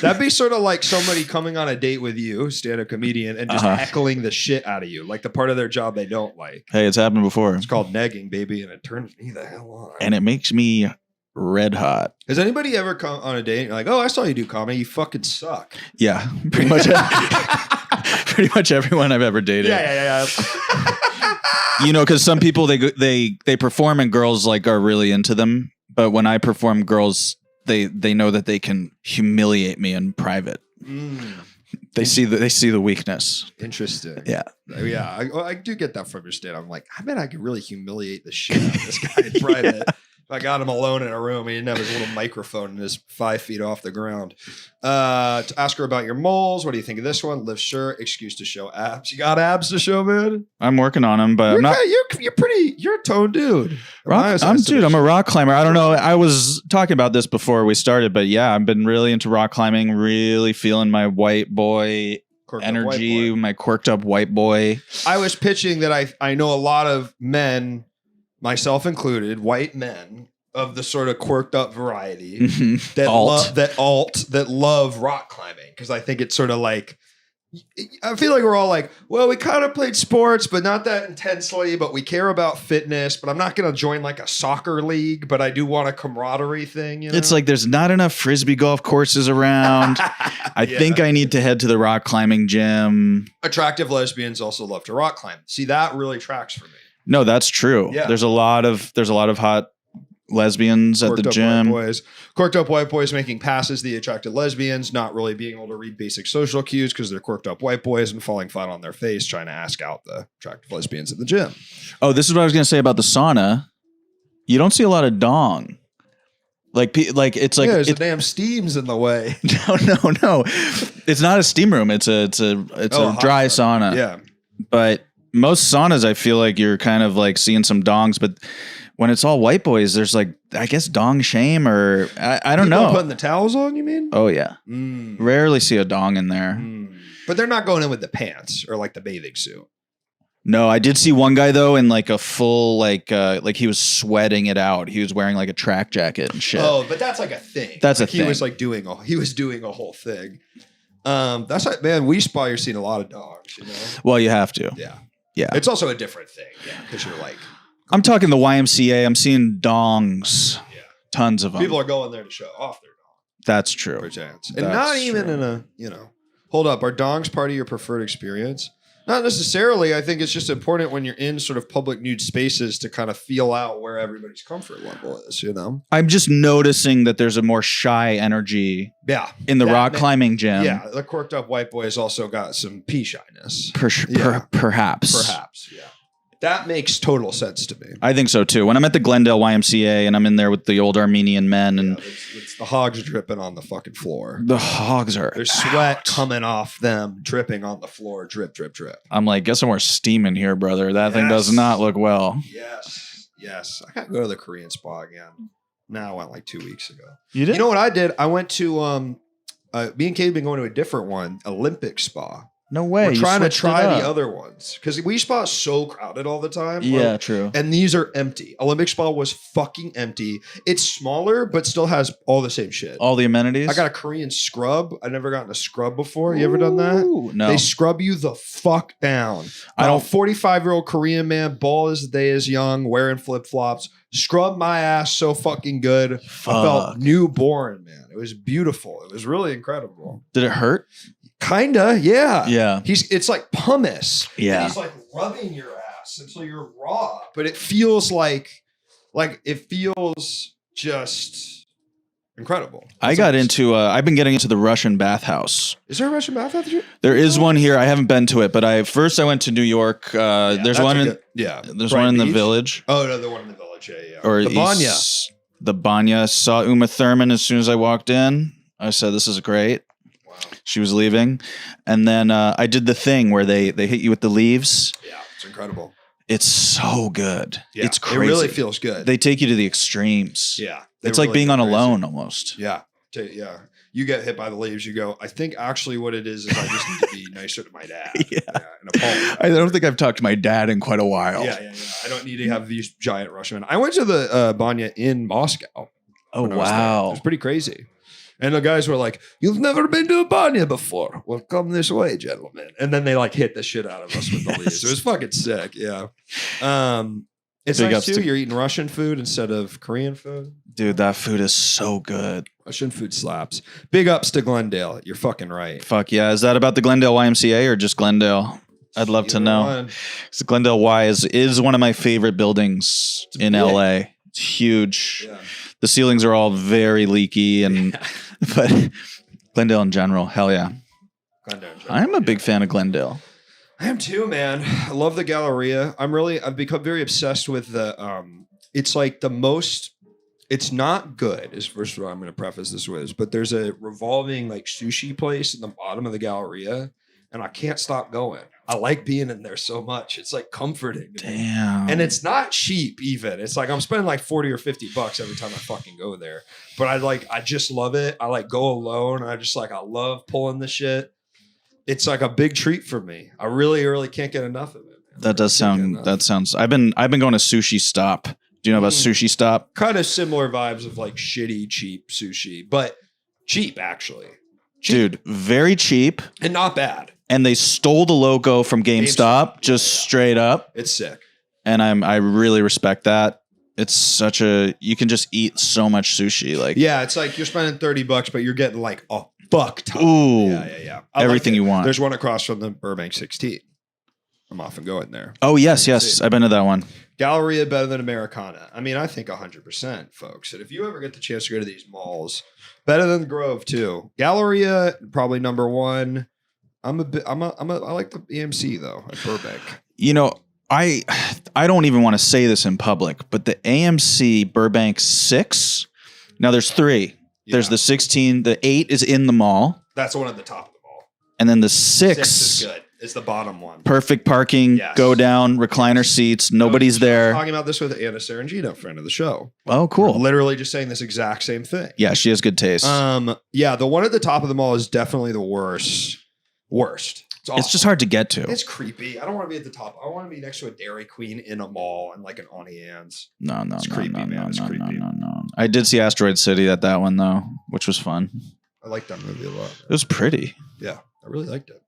That'd be sort of like somebody coming on a date with you, stand-up comedian, and just heckling the shit out of you, like the part of their job they don't like. Hey, it's happened before. It's called negging, baby, and it turns me the hell on. And it makes me red hot. Has anybody ever come on a date and you're like, oh, I saw you do comedy, you fucking suck? Yeah, pretty much. Pretty much everyone I've ever dated. Yeah. You know, because some people they perform and girls like are really into them, but when I perform, girls they know that they can humiliate me in private. They see the weakness. Interesting. Yeah. I do get that from your stand. I'm like, I bet I could really humiliate the shit out of this guy in private. If I got him alone in a room, he didn't have his little microphone and is 5 feet off the ground. To ask her about your moles. What do you think of this one? Live shirt, excuse to show abs. You got abs to show, man? I'm working on them, but I'm not. You're a toned dude. I'm a rock climber. I don't know. I was talking about this before we started, but yeah, I've been really into rock climbing, really feeling my white boy energy, my quirked up white boy. I was pitching that I know a lot of men, myself included, white men of the sort of quirked up variety that love rock climbing, because I think it's sort of like, I feel like we're all like, well, we kind of played sports, but not that intensely, but we care about fitness, but I'm not going to join like a soccer league, but I do want a camaraderie thing. You know? It's like there's not enough Frisbee golf courses around. I think I need to head to the rock climbing gym. Attractive lesbians also love to rock climb. See, that really tracks for me. No, that's true. Yeah. There's a lot of hot lesbians at the gym. Quirked up white boys making passes the attracted lesbians, not really being able to read basic social cues because they're quirked up white boys, and falling flat on their face trying to ask out the attractive lesbians at the gym. Oh, this is what I was going to say about the sauna. You don't see a lot of dong. There's the damn steam's in the way. No. It's not a steam room. It's a dry sauna. Yeah. But most saunas, I feel like you're kind of like seeing some dongs, but when it's all white boys, there's like, I guess dong shame, or I don't know. Putting the towels on, you mean? Oh yeah. Rarely see a dong in there. But they're not going in with the pants or like the bathing suit. No, I did see one guy though in like a full like he was sweating it out. He was wearing like a track jacket and shit. Oh, but that's like a thing. That's like a thing. He was doing a whole thing. That's like, man, we spa, you're seeing a lot of dogs, you know? Well, you have to. Yeah. It's also a different thing. Yeah. Because you're like, I'm talking the YMCA. I'm seeing dongs. Yeah. Tons of them. People are going there to show off their dong. That's true. And not even in a, hold up. Are dongs part of your preferred experience? Not necessarily. I think it's just important when you're in sort of public nude spaces to kind of feel out where everybody's comfort level is, you know? I'm just noticing that there's a more shy energy in the rock climbing gym. Yeah, the quirked up white boys also got some pee shyness. Perhaps. Yeah. That makes total sense to me. I think so too. When I'm at the Glendale YMCA and I'm in there with the old Armenian men and it's the hogs dripping on the fucking floor. The hogs are There's sweat coming off them, dripping on the floor, drip, drip, drip. I'm like, get some more steam in here, brother. That thing does not look well. Yes. I gotta go to the Korean spa again. No, I went like 2 weeks ago. You did? You know what I did? I went to me and Kate have been going to a different one, Olympic Spa. No way. We're trying to try the other ones because we Spa is so crowded all the time. Yeah, true. And these are empty. Olympic Spa was fucking empty. It's smaller, but still has all the same shit. All the amenities. I got a Korean scrub. I've never gotten a scrub before. You ever done that? No. They scrub you the fuck down. I don't. 45-year-old Korean man, bald as the day is young, wearing flip flops, scrubbed my ass so fucking good. I felt newborn, man. It was beautiful. It was really incredible. Did it hurt? Kinda, yeah. Yeah. It's like pumice. Yeah. And he's like rubbing your ass until you're raw. But it feels like it feels just incredible. I've been getting into the Russian bathhouse. Is there a Russian bathhouse? There is one here. I haven't been to it, but I went to New York. There's one in there's one in the Village. Oh no, the one in the Village, yeah. Or the Banya. The Banya. Saw Uma Thurman as soon as I walked in. I said, "This is great." Wow. She was leaving, and then I did the thing where they hit you with the leaves. Yeah, it's incredible. It's so good. Yeah, it's crazy. It really feels good. They take you to the extremes. Yeah. It's like being on a loan almost. Yeah. Yeah. You get hit by the leaves, you go, I think actually what it is I just need to be nicer to my dad. Yeah. And apologize. I don't think I've talked to my dad in quite a while. Yeah. I don't need to have these giant Russian men. I went to the Banya in Moscow. Oh, wow. It was pretty crazy. And the guys were like, "You've never been to a Banya before. Well, come this way, gentlemen." And then they like hit the shit out of us with the leaves. It was fucking sick. Yeah. It's Big nice ups too. to- You're eating Russian food instead of Korean food. Dude, that food is so good. Russian food slaps. Big ups to Glendale. You're fucking right. Fuck yeah. Is that about the Glendale YMCA or just Glendale? I'd love to know. One. 'Cause Glendale Y is one of my favorite buildings in big. LA. It's huge. Yeah. The ceilings are all very leaky but Glendale in general, hell yeah. Glendale, I'm a big fan of Glendale. I am too, man. I love the Galleria. I've become very obsessed with the it's like the most, it's not good, is first of all I'm gonna preface this with, but there's a revolving like sushi place in the bottom of the Galleria, and I can't stop going. I like being in there so much. It's like comforting to me. Damn. And it's not cheap even. It's like I'm spending like 40 or 50 bucks every time I fucking go there. But I just love it. I like go alone. I love pulling the shit. It's like a big treat for me. I really, really can't get enough of it. Man. I've been going to Sushi Stop. Do you know about Sushi Stop? Kind of similar vibes of like shitty, cheap sushi, but cheap actually. Dude, very cheap. And not bad. And they stole the logo from GameStop, just straight up. It's sick. And I really respect that. It's you can just eat so much sushi. Like, yeah, it's like you're spending $30, but you're getting like a buck ton. Ooh. Yeah. Everything you want. There's one across from the Burbank 16. I'm often going there. Oh, yes. I've been to that one. Galleria better than Americana. I mean, I think 100%, folks. And if you ever get the chance to go to these malls, better than the Grove too. Galleria probably number one. I like the AMC though at Burbank. You know, I don't even want to say this in public, but the AMC Burbank 6. Now there's 3. Yeah. There's the 16. The 8 is in the mall. That's the one at the top of the mall. And then the 6 is good. It's the bottom one. Perfect parking. Yes. Go down. Recliner seats. Nobody's there. I was talking about this with Anna Sarangino, friend of the show. Oh, cool. We're literally just saying this exact same thing. Yeah, she has good taste. Yeah, the one at the top of the mall is definitely the worst. It's just hard to get to. It's creepy. I don't want to be at the top. I want to be next to a Dairy Queen in a mall and like an Auntie Anne's. No. It's creepy, man. It's creepy. No. I did see Asteroid City at that one though, which was fun. I liked that movie a lot. It was pretty. Yeah, I really liked it.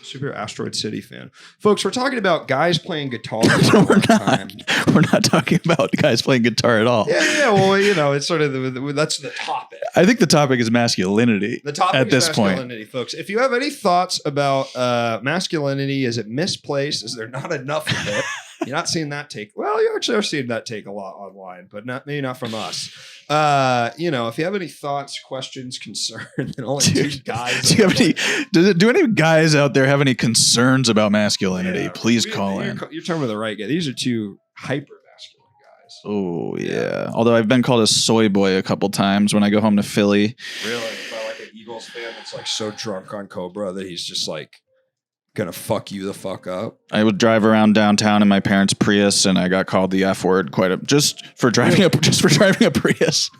Super Asteroid City fan. Folks, we're talking about guys playing guitar. We're not talking about guys playing guitar at all. Yeah. Well, you know, it's sort of that's the topic. I think the topic is masculinity. The topic at this is masculinity, folks. If you have any thoughts about masculinity, is it misplaced? Is there not enough of it? You're not seeing that take. Well, you actually are seeing that take a lot online, but maybe not from us. You know, if you have any thoughts, questions, concerns, and only two guys. Do any guys out there have any concerns about masculinity? Yeah, please call in. You're talking about the right guy. These are two hyper masculine guys. Oh yeah. Although I've been called a soy boy a couple times when I go home to Philly. Really? By like an Eagles fan that's like so drunk on Cobra that he's just like gonna fuck you the fuck up. I would drive around downtown in my parents' Prius, and I got called the F word just for driving a Prius.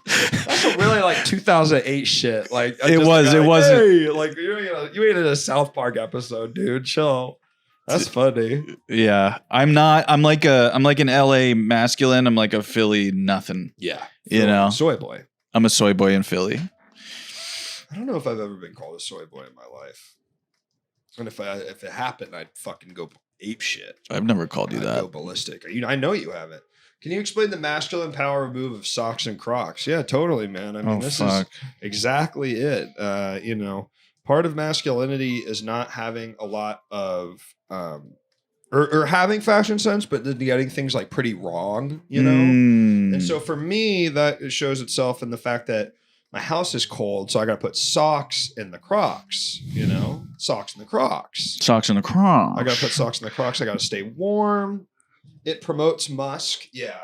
That's a really like 2008 shit. Like it was. Hey, like you ain't in a South Park episode, dude. Chill. That's funny. Yeah, I'm not. I'm like an LA masculine. I'm like a Philly nothing. Yeah, you know, soy boy. I'm a soy boy in Philly. I don't know if I've ever been called a soy boy in my life. And if it happened, I'd fucking go ape shit. I've never called you that. Go ballistic. I know you haven't. Can you explain the masculine power move of socks and Crocs? Yeah, totally, man. I mean, this is exactly it. Part of masculinity is not having a lot of or having fashion sense, but then getting things like pretty wrong, And so for me, that shows itself in the fact that my house is cold, so I got to put socks in the Crocs, socks in the Crocs. Socks in the Crocs. I got to put socks in the Crocs. I got to stay warm. It promotes Musk. Yeah.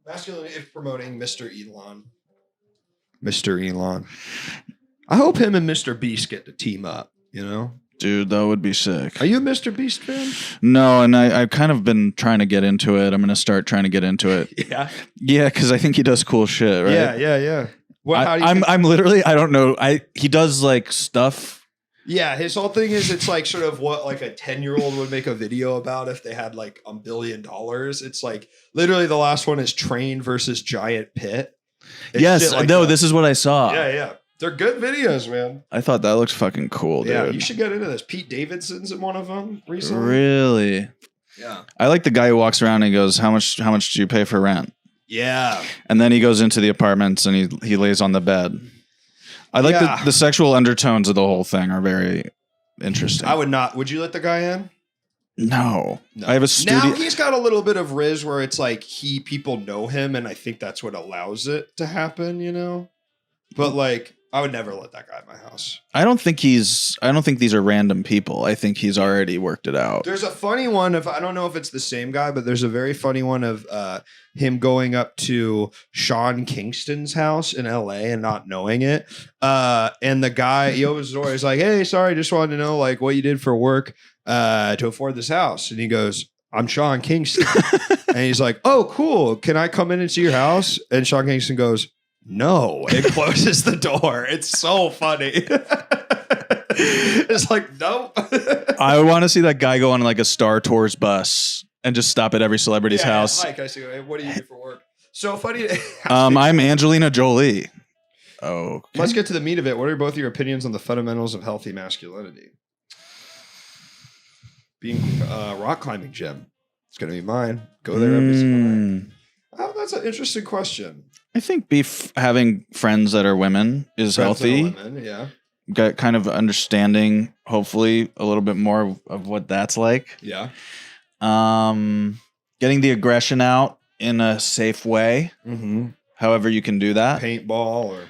Masculinity is promoting Mr. Elon. Mr. Elon. I hope him and Mr. Beast get to team up, Dude, that would be sick. Are you a Mr. Beast fan? No, and I've kind of been trying to get into it. I'm going to start trying to get into it. Yeah. Yeah, because I think he does cool shit, right? Yeah. Well, I'm literally, I don't know. He does like stuff. Yeah, his whole thing is it's like sort of what like a 10-year-old would make a video about if they had like $1 billion. It's like literally the last one is Train versus Giant Pit. Yes, no, this is what I saw. Yeah. They're good videos, man. I thought that looked fucking cool, dude. Yeah, you should get into this. Pete Davidson's in one of them recently. Really? Yeah. I like the guy who walks around and goes, how much do you pay for rent? Yeah. And then he goes into the apartments and he lays on the bed. I like the sexual undertones of the whole thing are very interesting. I would not. Would you let the guy in? No. I have a studio. Now he's got a little bit of riz where it's like people know him, and I think that's what allows it to happen, But like, I would never let that guy in my house. I don't think these are random people. I think he's already worked it out. There's a funny one I don't know if it's the same guy, but there's a very funny one of him going up to Sean Kingston's house in LA and not knowing it. And the guy, he opens the door. He's like, "Hey, sorry, just wanted to know like what you did for work to afford this house." And he goes, "I'm Sean Kingston." And he's like, "Oh, cool. Can I come in and see your house?" And Sean Kingston goes, "No," and closes the door. It's so funny. It's like, nope. I want to see that guy go on like a Star Tours bus and just stop at every celebrity's house. Hi, can I see what do you do for work? So funny. I'm Angelina Jolie. Oh, let's get to the meat of it. What are both your opinions on the fundamentals of healthy masculinity? Being rock climbing gym. It's gonna be mine. Go there every single night. Oh, that's an interesting question. I think having friends that are women is healthy. Women, yeah. Got kind of understanding, hopefully, a little bit more of what that's like. Yeah. Getting the aggression out in a safe way. Mm-hmm. However you can do that. Paintball or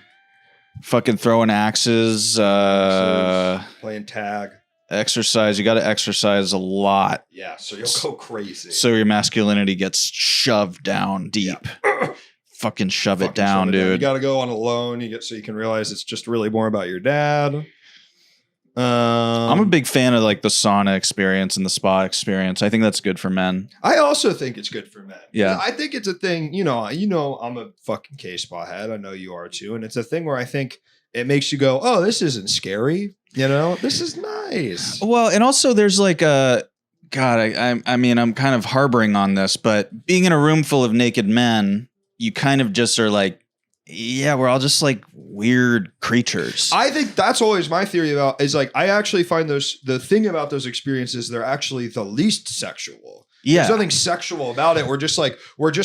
fucking throwing axes. Playing tag. Exercise. You got to exercise a lot. Yeah, so you'll go crazy. So your masculinity gets shoved down deep. Yeah. Fucking shove it down, dude. You got to go on alone. So you can realize it's just really more about your dad. I'm a big fan of like the sauna experience and the spa experience. I think that's good for men. I also think it's good for men. Yeah. I think it's a thing, I'm a fucking K-spa head. I know you are too. And it's a thing where I think it makes you go, oh, this isn't scary. This is nice. Well, and also there's like I'm kind of harboring on this, but being in a room full of naked men, you kind of just are like, yeah, we're all just like weird creatures. I think that's always my theory about is like, I actually find the thing about those experiences, they're actually the least sexual. Yeah. There's nothing sexual about it. We're just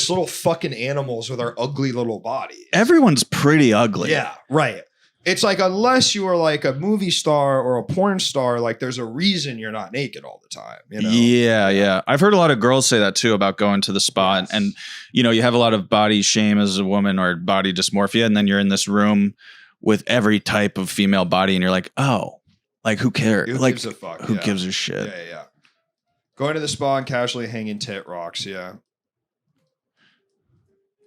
little fucking animals with our ugly little bodies. Everyone's pretty ugly. Yeah, right. It's like, unless you are like a movie star or a porn star, like there's a reason you're not naked all the time. Yeah. I've heard a lot of girls say that too about going to the spa. Yes. And you have a lot of body shame as a woman or body dysmorphia. And then you're in this room with every type of female body and you're like, oh, like who cares? Who gives a fuck? Who gives a shit? Yeah. Going to the spa and casually hanging tit rocks. Yeah.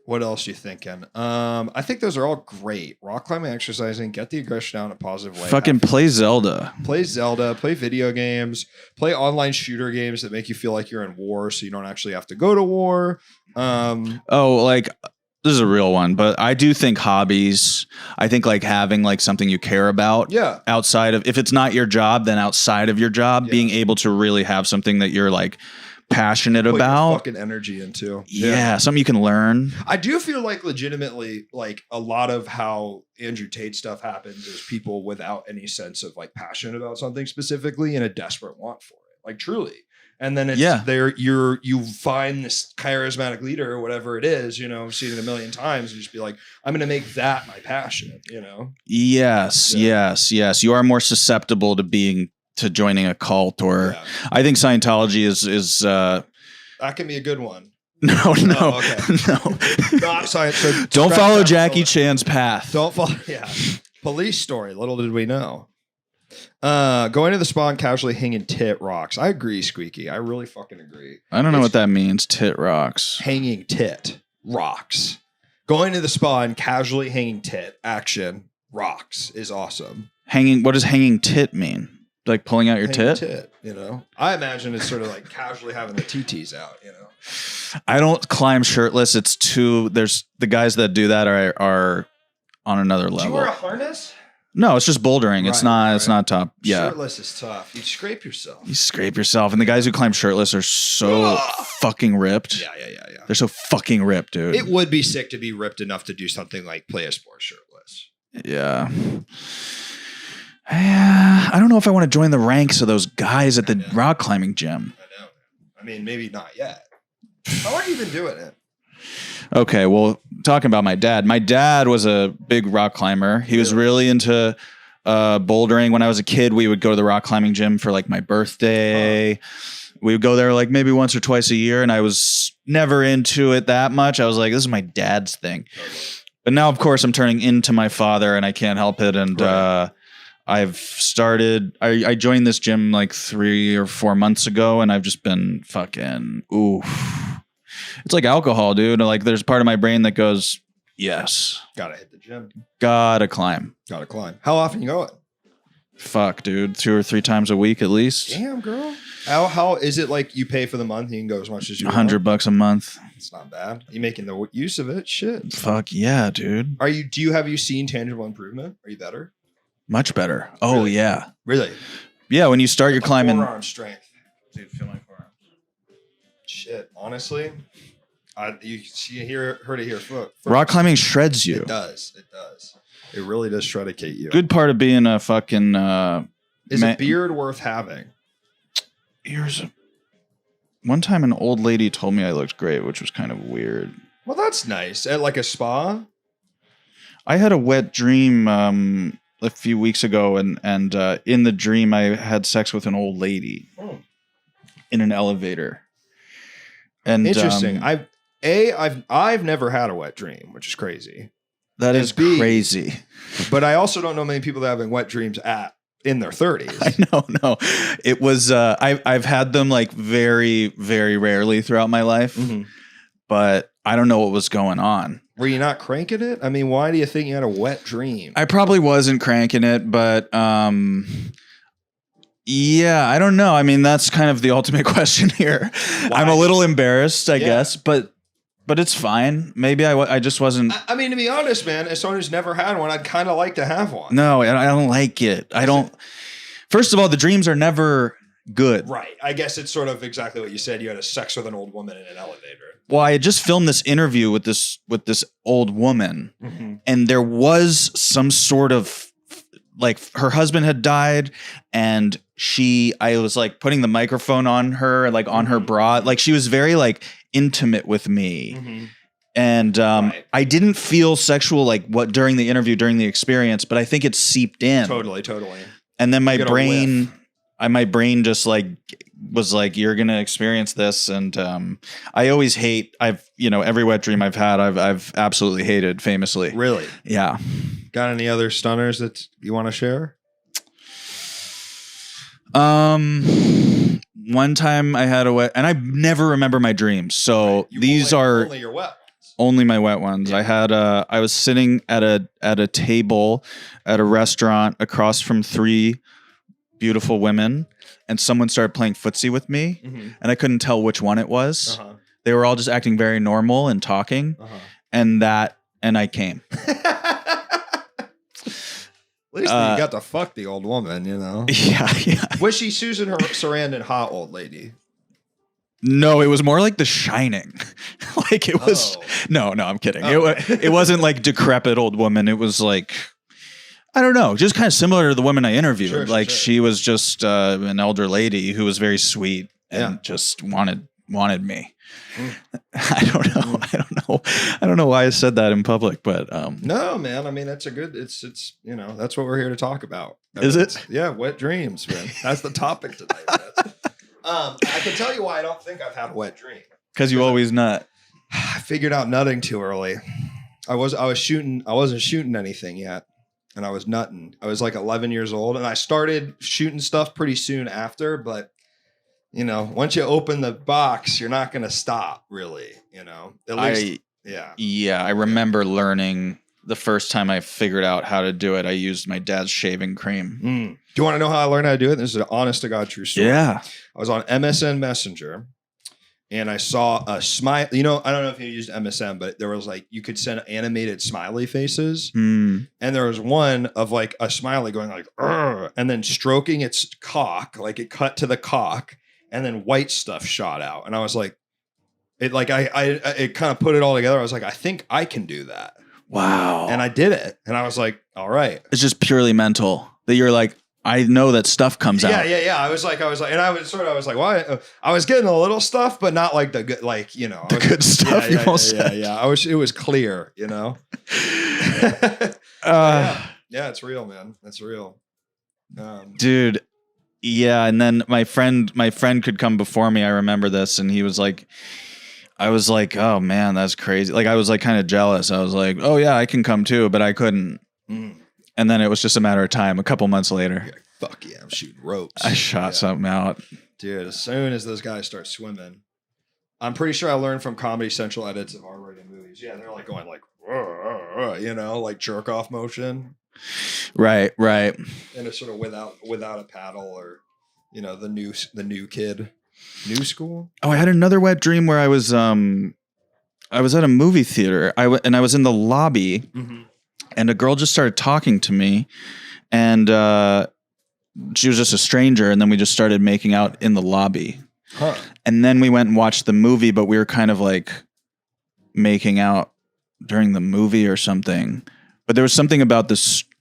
What else you thinking? I think those are all great. Rock climbing, exercising, get the aggression out in a positive way. Fucking play Zelda. Play Zelda, play video games, play online shooter games that make you feel like you're in war so you don't actually have to go to war. This is a real one, but I do think hobbies, I think like having like something you care about outside of, if it's not your job, then outside of your job, being able to really have something that you're like passionate about, fucking energy into. Yeah, something you can learn. I do feel like legitimately like a lot of how Andrew Tate stuff happens is people without any sense of like passion about something specifically and a desperate want for it. Like truly. And then it's there. You find this charismatic leader or whatever it is. I've seen it a million times, and just be like, I'm going to make that my passion. Yes. You are more susceptible to joining a cult, or I think Scientology is. That can be a good one. No. Okay. No. Not science. So don't follow Jackie Chan's path. Don't follow. Yeah. Police story. Little did we know. Going to the spa and casually hanging tit rocks. I agree, Squeaky. I really fucking agree. I don't know what that means. Tit rocks. Hanging tit rocks. Going to the spa and casually hanging tit action rocks is awesome. What does hanging tit mean? Like pulling out your tit? I imagine it's sort of like casually having the TTs out, I don't climb shirtless. There's the guys that do that are on another level. Do you wear a harness? No, it's just bouldering. It's not. It's not top. Yeah, shirtless is tough. You scrape yourself. And the guys who climb shirtless are so fucking ripped. Yeah. They're so fucking ripped, dude. It would be sick to be ripped enough to do something like play a sport shirtless. Yeah. I don't know if I want to join the ranks of those guys at the rock climbing gym. I know. I mean, maybe not yet. How long have you been doing it? Okay, well, talking about my dad. My dad was a big rock climber. He was really into bouldering. When I was a kid, we would go to the rock climbing gym for like my birthday. We would go there like maybe once or twice a year, and I was never into it that much. I was like, this is my dad's thing. But now, of course, I'm turning into my father, and I can't help it. And I've started. I joined this gym like 3 or 4 months ago, and I've just been fucking oof. It's like alcohol, dude. Like there's part of my brain that goes, yes. Gotta hit the gym. Gotta climb. How often you going? Fuck, dude. 2 or 3 times a week at least. Damn, girl. How is it like you pay for the month and you can go as much as you want? $100 a month. It's not bad. You making the use of it? Shit. Fuck yeah, dude. Have you seen tangible improvement? Are you better? Much better. Oh, really? Yeah. Really? Yeah, when you start your climbing. Forearm strength. Dude, feel my forearms. Shit, honestly, heard it here. Rock climbing shreds you. It does. It really does shredicate you. Good part of being a fucking. Is a beard worth having? One time an old lady told me I looked great, which was kind of weird. Well, that's nice. At like a spa? I had a wet dream a few weeks ago, and in the dream I had sex with an old lady in an elevator. And interesting. I've never had a wet dream, which is crazy. That is crazy. But I also don't know many people that are having wet dreams in their 30s. I know. It was I've had them like very, very rarely throughout my life, but I don't know what was going on. Were you not cranking it? I mean, why do you think you had a wet dream? I probably wasn't cranking it, but yeah, I don't know. I mean, that's kind of the ultimate question here. Why? I'm a little embarrassed, I guess, but it's fine. Maybe I just wasn't. I mean, to be honest, man, as someone who's never had one, I'd kind of like to have one. No, I don't like it. I don't. First of all, the dreams are never good. Right. I guess it's sort of exactly what you said. You had a sex with an old woman in an elevator. Well, I had just filmed this interview with this old woman, and there was some sort of like her husband had died, and I was like putting the microphone on her, like on her bra, like she was very like intimate with me. And I didn't feel sexual like during the interview, during the experience, but I think it seeped in. Totally. And then my brain just like was like, you're gonna experience this. And I always hate. Every wet dream I've had, I've absolutely hated, famously. Really? Yeah. Got any other stunners that you want to share? One time I had a wet, and I never remember my dreams. So these are only your wet ones. Only my wet ones. Yeah. I was sitting at a table at a restaurant across from 3 beautiful women, and someone started playing footsie with me, and I couldn't tell which one it was. They were all just acting very normal and talking, and I came. At least you got to fuck the old woman, you know? Yeah. Was she Susan Sarandon hot old lady? No, it was more like The Shining. Like it was. No, I'm kidding. It wasn't like decrepit old woman. It was like, I don't know, just kind of similar to the woman I interviewed. She was just an elder lady who was very sweet. and just wanted me. I don't know why I said that in public, but no, man. I mean, that's a good. It's that's what we're here to talk about. Is it? Yeah, wet dreams, man. That's the topic tonight. Man. I can tell you why I don't think I've had a wet dream. Because you always nut. I figured out nutting too early. I wasn't shooting anything yet, and I was nutting. I was like 11 years old, and I started shooting stuff pretty soon after, but. Once you open the box, you're not going to stop, really. At least, Yeah, I remember learning the first time I figured out how to do it. I used my dad's shaving cream. Do you want to know how I learned how to do it? This is an honest to God true story. Yeah. I was on MSN Messenger, and I saw a smile. I don't know if you used MSN, but there was you could send animated smiley faces. And there was one of a smiley going "Urgh," and then stroking its cock, it cut to the cock. And then white stuff shot out. And I was like, it kind of put it all together. I was like, I think I can do that. Wow. And I did it. And I was like, all right. It's just purely mental that you're like, I know that stuff comes out. Yeah. I was like, and I was like, why? I was getting a little stuff, but not the good, the good stuff. Yeah. It was clear, Yeah, it's real, man. That's real. Dude. Yeah, and then my friend could come before me. I remember this, and he was like, I was like, oh man, that's crazy. I was kind of jealous. I was like, oh yeah, I can come too, but I couldn't. And then it was just a matter of time. A couple months later, fuck yeah, I'm shooting ropes. I shot something out, dude. As soon as those guys start swimming, I'm pretty sure I learned from Comedy Central edits of R-rated movies. Yeah, they're going jerk off motion. Right. And it's sort of without a paddle or, the new kid, new school. Oh, I had another wet dream where I was at a movie theater. I was in the lobby, and a girl just started talking to me, and she was just a stranger, and then we just started making out in the lobby. Huh. And then we went and watched the movie, but we were kind of making out during the movie or something. But there was something about the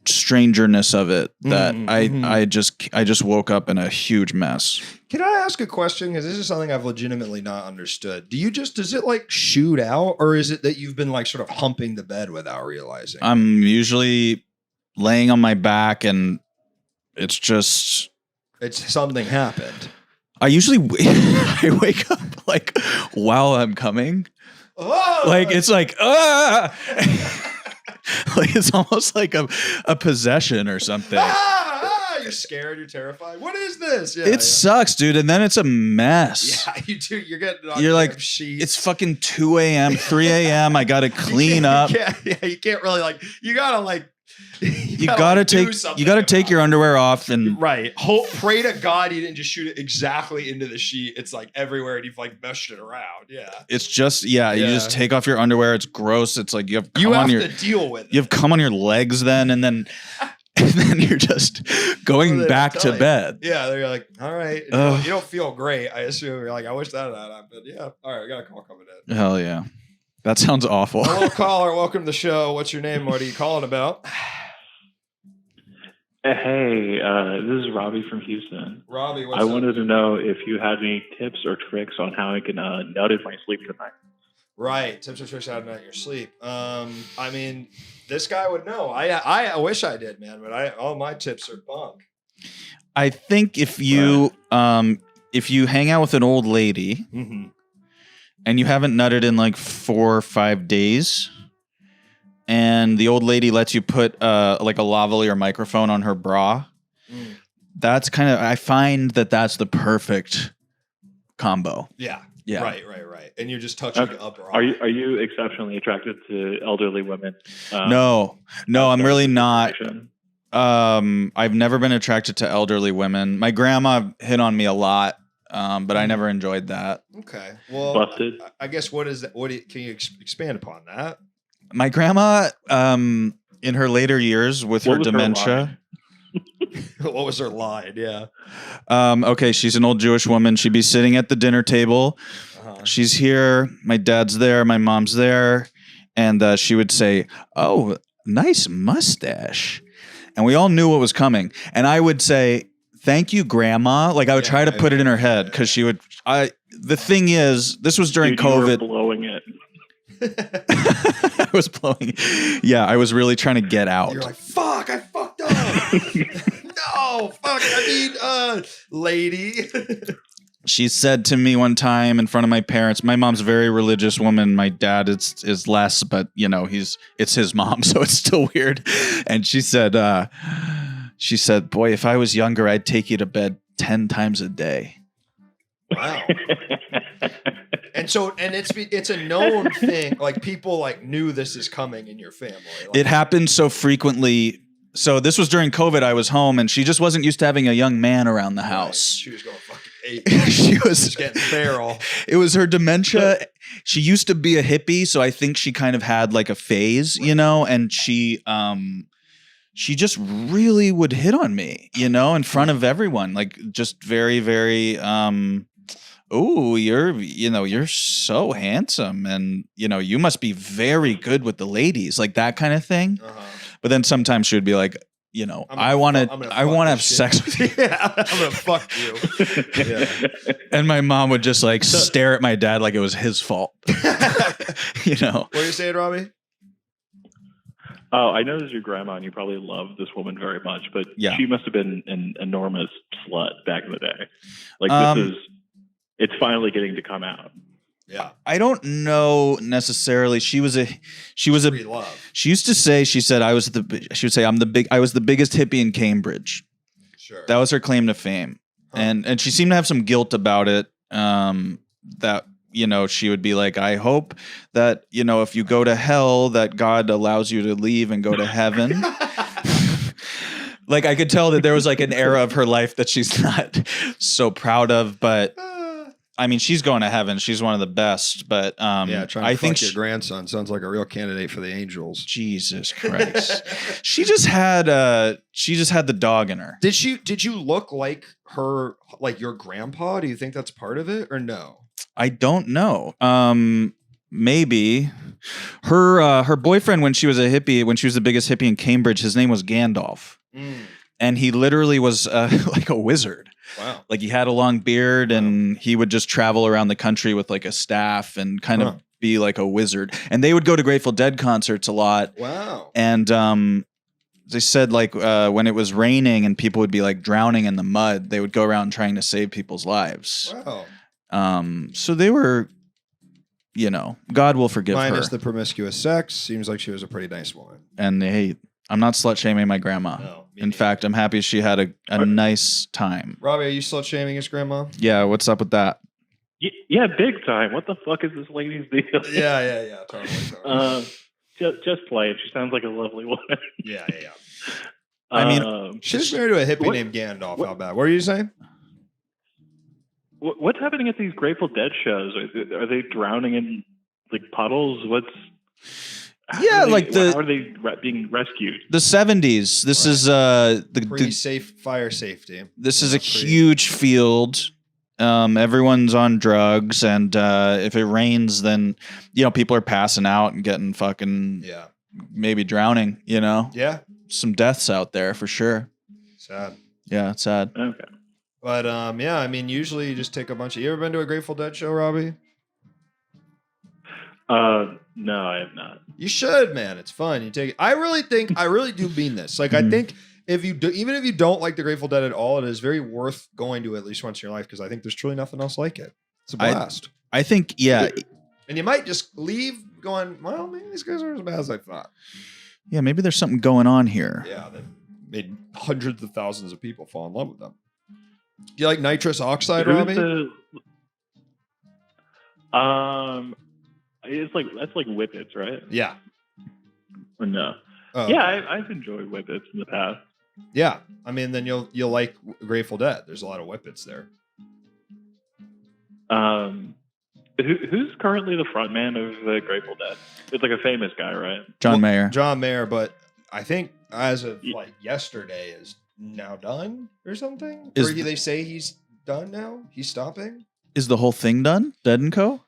strangerness of it that I just woke up in a huge mess. Can I ask a question? Because this is something I've legitimately not understood. Does it shoot out, or is it that you've been sort of humping the bed without realizing? I'm usually laying on my back, and it's something happened. I usually I wake up while I'm coming. Oh! It's it's almost like a possession or something. You're scared. You're terrified. What is this? Yeah, it sucks, dude. And then it's a mess. Yeah, you do. You're getting. You're sheets. It's fucking 2 a.m., 3 a.m. I gotta clean up. You can't really You gotta You gotta take your underwear off and right. Pray to God you didn't just shoot it exactly into the sheet. It's everywhere, and you've meshed it around. Yeah. It's just you just take off your underwear. It's gross. It's you have cum to deal with it. You have cum on your legs then, and then you're just going back to bed. Yeah, they're all right. You don't feel great. I assume you're I wish that had happened. Yeah. All right, I got a call coming in. Hell yeah. That sounds awful. Hello, caller. Welcome to the show. What's your name? What are you calling about? Hey, this is Robbie from Houston. Robbie, what's I up? wanted to know if you had any tips or tricks on how I can nut in my sleep tonight. Right, tips or tricks how to nut in your sleep. I mean, this guy would know. I wish I did, man, but all my tips are bunk. I think if you hang out with an old lady and you haven't nutted in 4 or 5 days, and the old lady lets you put a lavalier microphone on her bra, that's I find that's the perfect combo. Yeah. Yeah. Right. And you're just touching a bra. Are you exceptionally attracted to elderly women? No, I'm really not. I've never been attracted to elderly women. My grandma hit on me a lot, but I never enjoyed that. Okay. Well, busted. I guess can you expand upon that? My grandma, in her later years with her dementia. What was her line? Yeah. Okay, she's an old Jewish woman. She'd be sitting at the dinner table. She's here. My dad's there. My mom's there. And she would say, "Oh, nice mustache." And we all knew what was coming. And I would say, "Thank you, Grandma." I would try to put it in her head because The thing is, this was during Dude, you were COVID. blowing it. I was blowing. Yeah, I was really trying to get out. You're like, fuck, I fucked up. No, fuck. I mean, lady. She said to me one time in front of my parents, my mom's a very religious woman. My dad is less, but you know, it's his mom, so it's still weird. And she said, boy, if I was younger, I'd take you to bed 10 times a day. Wow. And it's a known thing. Like people like knew this is coming in your family. Like, It happened so frequently. So this was during COVID. I was home, and she just wasn't used to having a young man around the house. She was going fucking ape. She was Just getting feral. It was her dementia. She used to be a hippie, so I think she kind of had like a phase, you know, and she just really would hit on me, you know, in front of everyone, like just very, very, oh, you're so handsome, and you know, you must be very good with the ladies, like that kind of thing. Uh-huh. But then sometimes she would be like, you know, I want to have sex with you. Yeah, I'm gonna fuck you. Yeah. And my mom would just like stare at my dad like it was his fault. You know. What are you saying, Robbie? Oh, I know this is your grandma, and you probably love this woman very much, but Yeah. she must have been an enormous slut back in the day. Like it's finally getting to come out. Yeah. I don't know necessarily. She was Free love. she used to say, she said I was I was the biggest hippie in Cambridge. Sure. That was her claim to fame. Huh. And she seemed to have some guilt about it. That, you know, she would be like, I hope that, you know, if you go to hell, that God allows you to leave and go to heaven. Like I could tell that there was like an era of her life that she's not so proud of, but I mean, she's going to heaven. She's one of the best, but Yeah, trying to I fuck think your grandson sounds like a real candidate for the Angels. Jesus Christ. She just had the dog in her. Did you look like her, like your grandpa? Do you think that's part of it or no? I don't know. Maybe her boyfriend when she was a hippie, when she was the biggest hippie in Cambridge, his name was Gandalf. And he literally was like a wizard. Wow. Like he had a long beard and he would just travel around the country with like a staff and kind of be like a wizard. And they would go to Grateful Dead concerts a lot. Wow. And they said like when it was raining and people would be like drowning in the mud, they would go around trying to save people's lives. Wow. So they were, you know, God will forgive her. Minus the promiscuous sex. Seems like she was a pretty nice woman. And hey, I'm not slut shaming my grandma. No, in fact, I'm happy she had a nice time. Robbie, are you slut shaming his grandma? Yeah, what's up with that? Yeah, big time. What the fuck is this lady's deal? Yeah. Totally. Just play it. She sounds like a lovely woman. Yeah. I mean, she's married to a hippie named Gandalf. How bad? What are you saying? What's happening at these Grateful Dead shows? Are they drowning in like puddles? Yeah, how are they being rescued? The 70s. This is the safe fire safety. This is a huge field. Everyone's on drugs, and if it rains, then you know people are passing out and getting fucking maybe drowning. You know, some deaths out there for sure. Sad. Yeah, it's sad. Okay. But yeah, I mean, usually you just take a bunch of. You ever been to a Grateful Dead show, Robbie? No, I have not. You should, man. It's fun. You take it. I really do mean this. Like, I think if you do, even if you don't like the Grateful Dead at all, it is very worth going to at least once in your life because I think there's truly nothing else like it. It's a blast. I think, yeah. And you might just leave going, well, maybe these guys aren't as bad as I thought. Yeah, maybe there's something going on here. Yeah, that made hundreds of thousands of people fall in love with them. Do you like nitrous oxide, Robbie? That's like Whippets, right? Yeah. Or no? Oh, yeah, okay. I've enjoyed Whippets in the past. Yeah, I mean, then you'll like Grateful Dead. There's a lot of Whippets there. Who's currently the frontman of the Grateful Dead? It's like a famous guy, right? John Mayer. John Mayer, but I think as of like yesterday is now done or something. Or they say he's done now. He's stopping. Is the whole thing done? Dead and Co.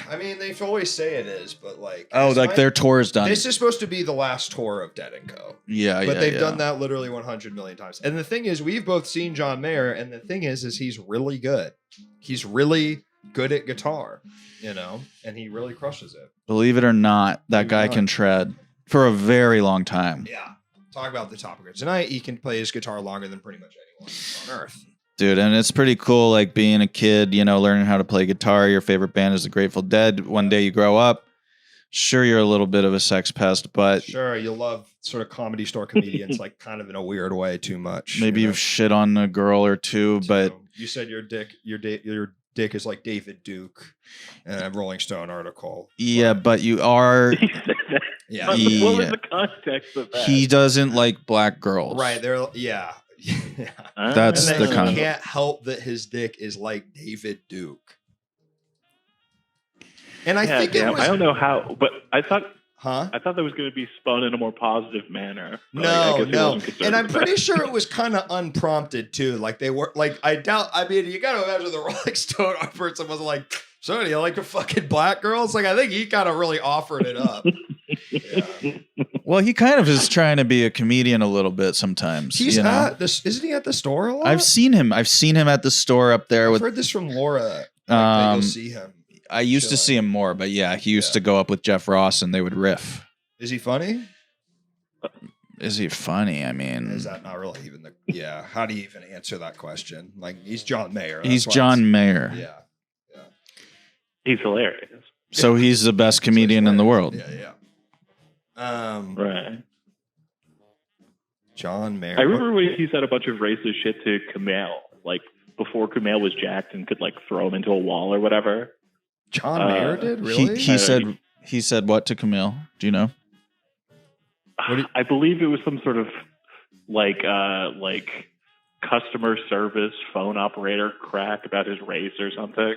I mean, they always say it is, but like, their tour is done. This is supposed to be the last tour of Dead & Co. But they've done that literally 100 million times. And the thing is, we've both seen John Mayer, and the thing is he's really good. He's really good at guitar, and he really crushes it. Believe it or not, that guy can shred for a very long time. Yeah. Talk about the topic of tonight. He can play his guitar longer than pretty much anyone on earth. Dude, and it's pretty cool, like being a kid, learning how to play guitar. Your favorite band is the Grateful Dead. One day you grow up. Sure, you're a little bit of a sex pest, but sure, you love sort of comedy store comedians, like kind of in a weird way, too much. Maybe you've shit on a girl or two, but you said your dick is like David Duke in a Rolling Stone article. Yeah, but you are. Yeah. What was the context of that? He doesn't like black girls. Right. Yeah. That's and the he context. Can't help that his dick is like David Duke. And I think it was. I don't know how, but I thought that was going to be spun in a more positive manner. No. And I'm pretty sure it was kind of unprompted too. Like they were like, you got to imagine the Rolling Stone person was like, so do you like the fucking black girls? Like, I think he kind of really offered it up. Yeah. Well, he kind of is trying to be a comedian a little bit sometimes. He's at this. Isn't he at the store a lot? I've seen him at the store up there. I've heard this from Laura. That you'll see him. I used to see him more, but yeah, he used to go up with Jeff Ross and they would riff. Is he funny? Is he funny? I mean, is that not really even the? Yeah. How do you even answer that question? Like, he's John Mayer. He's John Mayer. Yeah. He's hilarious. So he's the best comedian in the world. Yeah. Right. John Mayer. I remember when he said a bunch of racist shit to Kumail, like before Kumail was jacked and could like throw him into a wall or whatever. John Mayer did? Really? He said what to Kumail? Do you know? I believe it was some sort of like customer service phone operator crack about his race or something.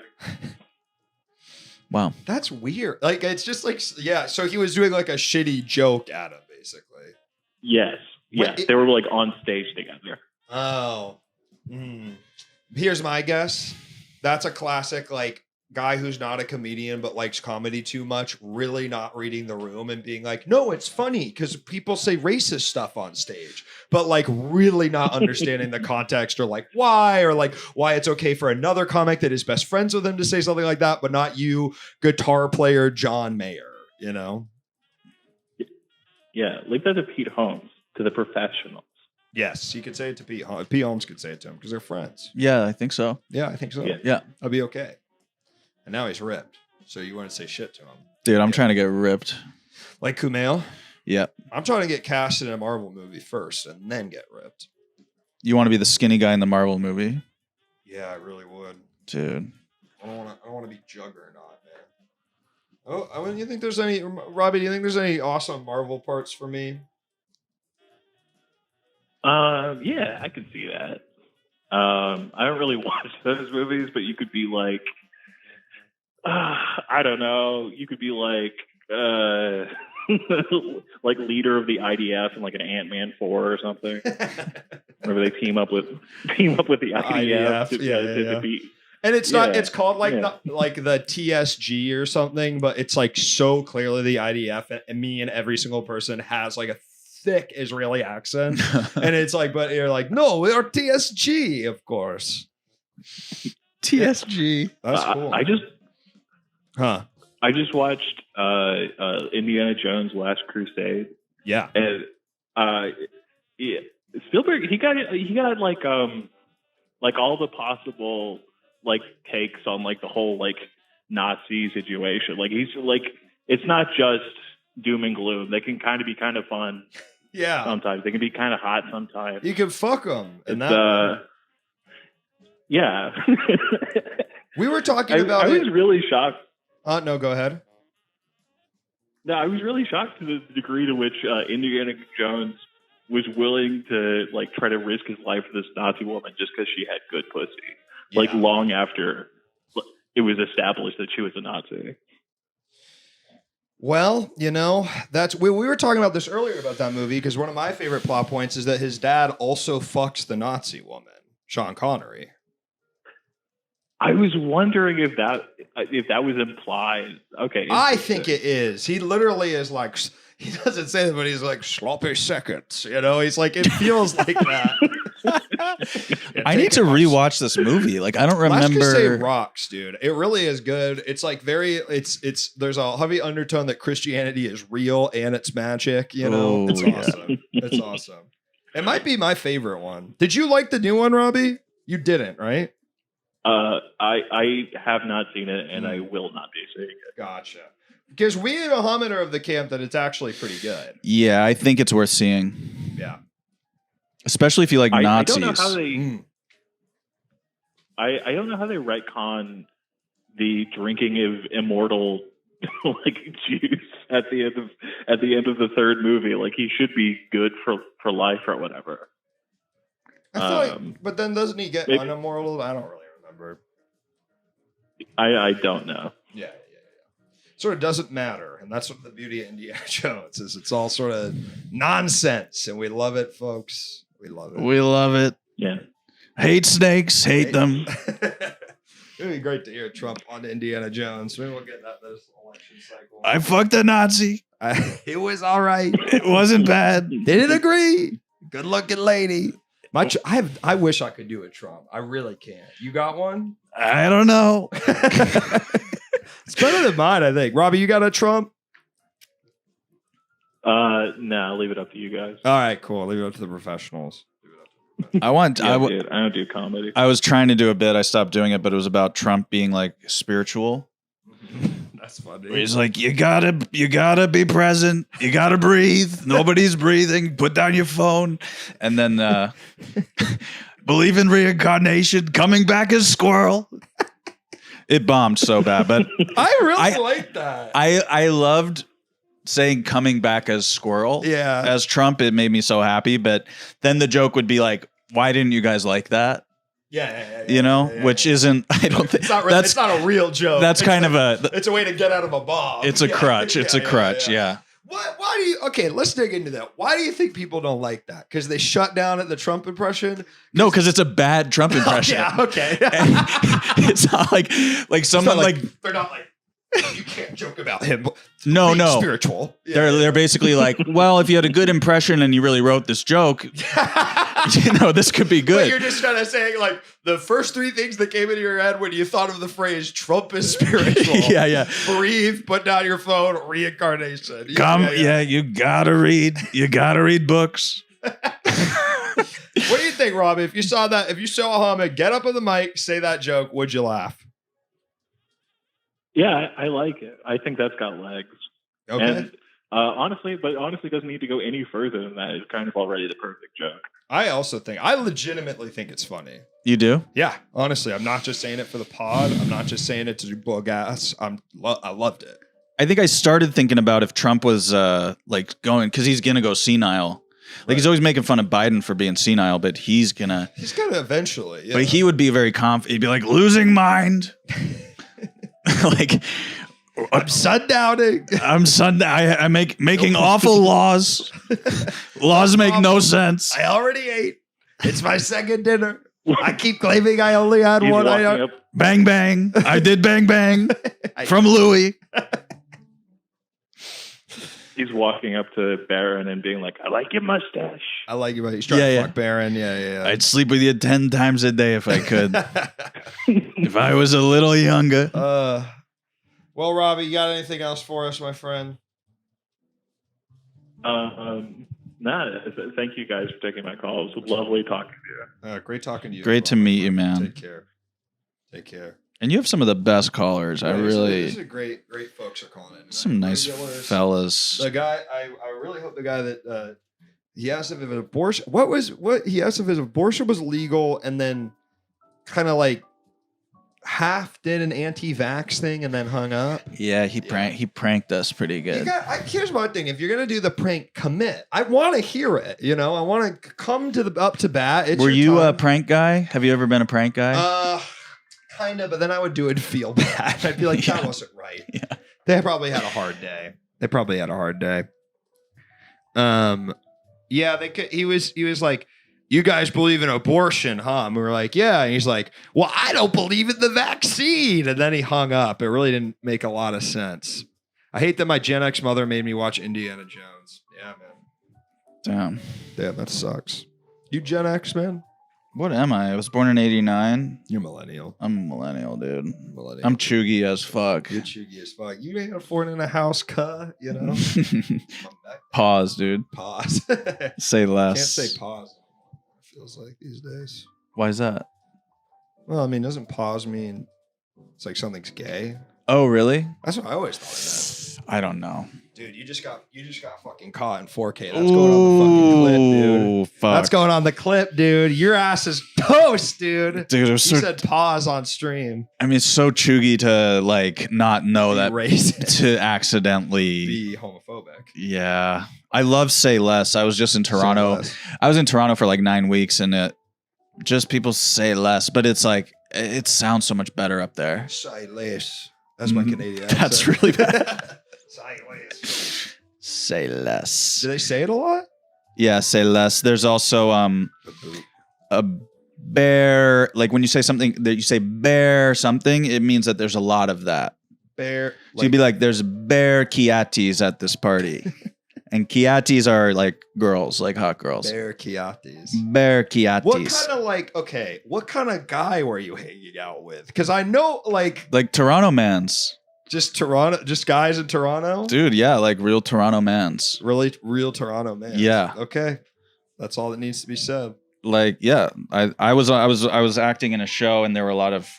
Wow. That's weird. Like, it's just like, yeah. So he was doing like a shitty joke at him, basically. Yes. Yeah. They were like on stage together. Oh. Here's my guess. That's a classic, like, guy who's not a comedian but likes comedy too much, really not reading the room and being like, no, it's funny because people say racist stuff on stage, but like really not understanding the context or like why it's okay for another comic that is best friends with him to say something like that, but not you, guitar player John Mayer, Yeah, leave that to Pete Holmes, to the professionals. Yes, he could say it to Pete Holmes. Pete Holmes could say it to him because they're friends. Yeah, I think so. Yeah, I think so. Yeah. I'll be okay. And now he's ripped. So you want to say shit to him. Dude, I'm trying to get ripped. Like Kumail? Yep. I'm trying to get cast in a Marvel movie first and then get ripped. You want to be the skinny guy in the Marvel movie? Yeah, I really would. Dude. I don't want to be Juggernaut, man. Oh, I mean, you think there's any, Robbie, do you think there's any awesome Marvel parts for me? Yeah, I could see that. I don't really watch those movies, but you could be like, I don't know. You could be like, like leader of the IDF in like an Ant-Man 4 or something. Where they team up with the IDF to beat. And it's not. It's called like the TSG or something, but it's like so clearly the IDF, and me and every single person has like a thick Israeli accent, and it's like, but you're like, no, we're TSG, of course. TSG. That's cool. I just watched Indiana Jones Last Crusade. Yeah. And Spielberg he got like all the possible like takes on like the whole like Nazi situation. Like he's like, it's not just doom and gloom. They can kind of be kind of fun. Yeah. Sometimes they can be kind of hot sometimes. You can fuck them. Yeah. We were talking about I was really shocked. No, go ahead. No, I was really shocked to the degree to which Indiana Jones was willing to like try to risk his life for this Nazi woman just because she had good pussy. Yeah. Like long after it was established that she was a Nazi. Well, you know, we were talking about this earlier about that movie because one of my favorite plot points is that his dad also fucks the Nazi woman, Sean Connery. I was wondering if that if that was implied, okay. I think it is. He literally is like, he doesn't say that, but he's like sloppy seconds. You know, he's like, it feels like that. I need to rewatch this movie. Like, I don't remember. Last Crusade rocks, dude. It really is good. It's like it's there's a heavy undertone that Christianity is real and it's magic. You know, it's awesome. It's awesome. It might be my favorite one. Did you like the new one, Robbie? You didn't, right? I have not seen it, and I will not be seeing it. Gotcha. Because we and Ahamed are of the camp that it's actually pretty good. Yeah, I think it's worth seeing. Yeah. Especially if you like Nazis. I don't know how they. I don't know how they retcon the drinking of immortal like juice at the end of the third movie. Like he should be good for life or whatever. I feel like, but then doesn't he get unimmortal? I don't really remember. I don't know. Yeah. Sort of doesn't matter, and that's what the beauty of Indiana Jones is. It's all sort of nonsense, and we love it, folks. We love it. We love it. Yeah. Hate snakes. Hate them. It'd be great to hear Trump on Indiana Jones. Maybe we'll get that this election cycle. I fucked a Nazi. It was all right. It wasn't bad. Didn't agree. Good looking lady. I wish I could do a Trump. I really can't. You got one? I don't know. It's better than mine, I think. Robbie, you got a Trump? No, leave it up to you guys. All right, cool. Leave it up to the professionals. I don't do comedy. I was trying to do a bit. I stopped doing it, but it was about Trump being like spiritual. That's funny. Where he's like, you gotta be present. You gotta breathe. Nobody's breathing. Put down your phone. And then believe in reincarnation. Coming back as squirrel. It bombed so bad, but I really like that. I loved saying coming back as squirrel. Yeah. As Trump, it made me so happy. But then the joke would be like, why didn't you guys like that? Yeah. You know, which isn't, I don't think it's not a real joke. That's it's a way to get out of a bomb. It's a crutch. It's a crutch. Yeah. Why do you, okay, let's dig into that. Why do you think people don't like that? Because they shut down at the Trump impression? No, because it's a bad Trump impression. Yeah, okay. It's not like someone like they're not like, you can't joke about him. No. Spiritual. Yeah, they're basically like, well, if you had a good impression and you really wrote this joke, this could be good. But you're just trying to say like the first three things that came into your head when you thought of the phrase Trump is spiritual. Yeah. Breathe, put down your phone, reincarnation. You gotta read. You gotta read books. What do you think, Robbie? If you saw Ahamed get up on the mic, say that joke, would you laugh? Yeah, I like it. I think that's got legs. Okay. And honestly doesn't need to go any further than that. It's kind of already the perfect joke. I legitimately think it's funny. You do? Yeah, honestly, I'm not just saying it for the pod. I'm not just saying it to do blow gas. I loved it. I think I started thinking about if Trump was like going, because he's gonna go senile. Like he's always making fun of Biden for being senile, but he's gonna eventually. Yeah. But he would be very confident. He'd be like, losing mind. Like, I'm sundowning. I'm making awful laws. Laws make no sense. I already ate. It's my second dinner. I keep claiming I only had one. Bang bang. I did bang bang from Louis. He's walking up to Barron and being like, I like your mustache. I like your mustache. He's trying to fuck Barron. Yeah. I'd sleep with you 10 times a day if I could. If I was a little younger. Well, Robbie, you got anything else for us, my friend? Thank you guys for taking my call. It was lovely talking to you. Great talking to you. Great to meet you, man. Take care. And you have some of the best callers. These are great folks are calling in. Some nice fellas. The guy, I really hope the guy that he asked if his abortion, he asked if his abortion was legal, and then kind of like half did an anti-vax thing and then hung up. Yeah, he pranked us pretty good. Here's my thing: if you're gonna do the prank, commit. I want to hear it. I want to come up to bat. Were you a prank guy? Have you ever been a prank guy? Kind of, but then I would do it and feel bad. I'd be like, that wasn't right. Yeah. They probably had a hard day. Yeah, he was like, you guys believe in abortion, huh? And we were like, yeah. And he's like, well, I don't believe in the vaccine. And then he hung up. It really didn't make a lot of sense. I hate that my Gen X mother made me watch Indiana Jones. Yeah, man. Damn, that sucks. You Gen X, man? What am I? I was born in 89. You're millennial. I'm a millennial, dude. Millennial. I'm chuggy as fuck. You're chuggy as fuck. You ain't affording a house, you know? Pause, dude. Pause. Say less. Can't say pause. It feels like these days. Why is that? Well, I mean, doesn't pause mean it's like something's gay? Oh, really? That's what I always thought it meant. I don't know. Dude, you just got fucking caught in 4K. That's going on the fucking clip, dude. Fuck. That's going on the clip, dude. Your ass is toast, dude. Dude, it was you said pause on stream. I mean, it's so chuggy to like not know that racist. To accidentally Be homophobic. Yeah. I love Say Less. I was just in Toronto. I was in Toronto for like 9 weeks and just people say less, but it's like it sounds so much better up there. Say less. That's my Canadian accent. That's really bad. Say less. Say less. Do they say it a lot? Yeah, say less. There's also a bear. Like when you say something that you say bear something, it means that there's a lot of that. Bear. So you'd be like, there's bear Kiatis at this party. And Kiatis are like girls, like hot girls. Bear Kiatis. Bear Kiatis. What kind of guy were you hanging out with? Because I know like Toronto mans. Just guys in Toronto? Dude, yeah, like real Toronto mans. Really real Toronto mans. Yeah. Okay. That's all that needs to be said. Like, yeah. I was acting in a show and there were a lot of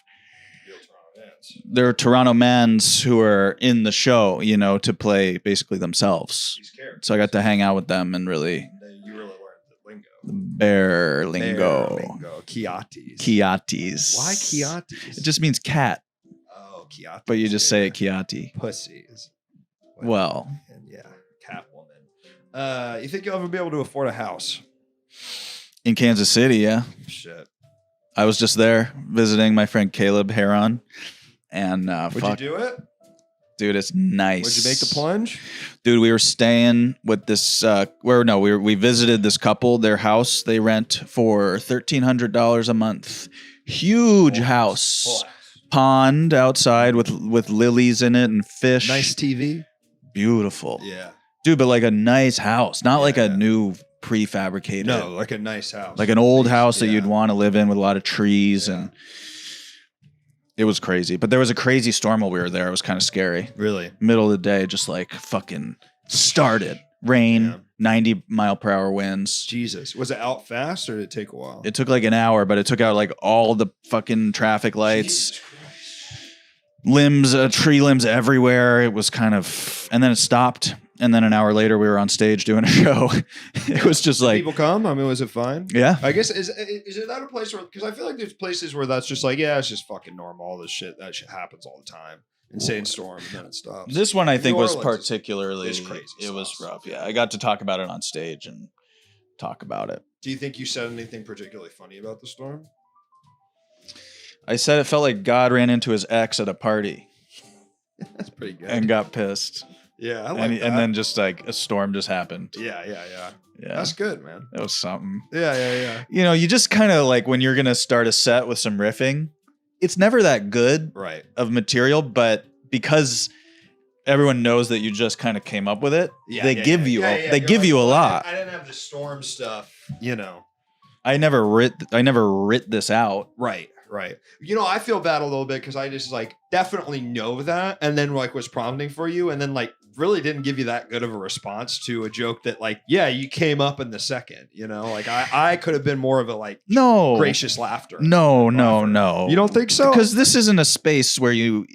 there are Toronto mans who are in the show, you know, to play basically themselves. So I got to hang out with them and really. You really learned the lingo. Bear lingo. Kiatis. Kiatis. Why Kiatis? It just means cat. Oh, Kiatis. But you just say it Kiati. Pussies. Well. And yeah, cat woman. You think you'll ever be able to afford a house? In Kansas City, yeah. Shit. I was just there visiting my friend Caleb Heron. And would you do it? Dude, it's nice. Would you make the plunge? Dude, we were staying with this we visited this couple, their house they rent for $1,300 a month. Huge house. Pond outside with lilies in it and fish. Nice TV. Beautiful. Yeah. Dude, but like a nice house, not like a new prefabricated. No, like a nice house. Like an old house that you'd want to live in with a lot of trees and it was crazy. But there was a crazy storm while we were there. It was kind of scary. Really? Middle of the day, just like fucking started. Rain, 90-mile-per-hour winds. Jesus. Was it out fast or did it take a while? It took like an hour, but it took out like all the fucking traffic lights. Limbs, tree limbs everywhere. It was kind of, and then it stopped. And then an hour later, we were on stage doing a show. It was just like people come. I mean, was it fine? Yeah. I guess is it that a place where? Because I feel like there's places where that's just like it's just fucking normal. All this shit that shit happens all the time. Insane storm and then it stops. This one I think was Orleans particularly crazy. It was rough. Yeah, I got to talk about it on stage and talk about it. Do you think you said anything particularly funny about the storm? I said it felt like God ran into his ex at a party. That's pretty good. And got pissed. Yeah, I like that. And then just like a storm just happened. Yeah. That's good, man. That was something. Yeah. You know, you just kind of like when you're gonna start a set with some riffing, it's never that good of material, but because everyone knows that you just kind of came up with it, they give you a lot. I didn't have the storm stuff, you know. I never writ this out. Right. You know, I feel bad a little bit because I just like definitely know that and then like was prompting for you and then like really didn't give you that good of a response to a joke that like, yeah, you came up in the second, you know, like I could have been more of a like gracious laughter. No. You don't think so? Because this isn't a space where you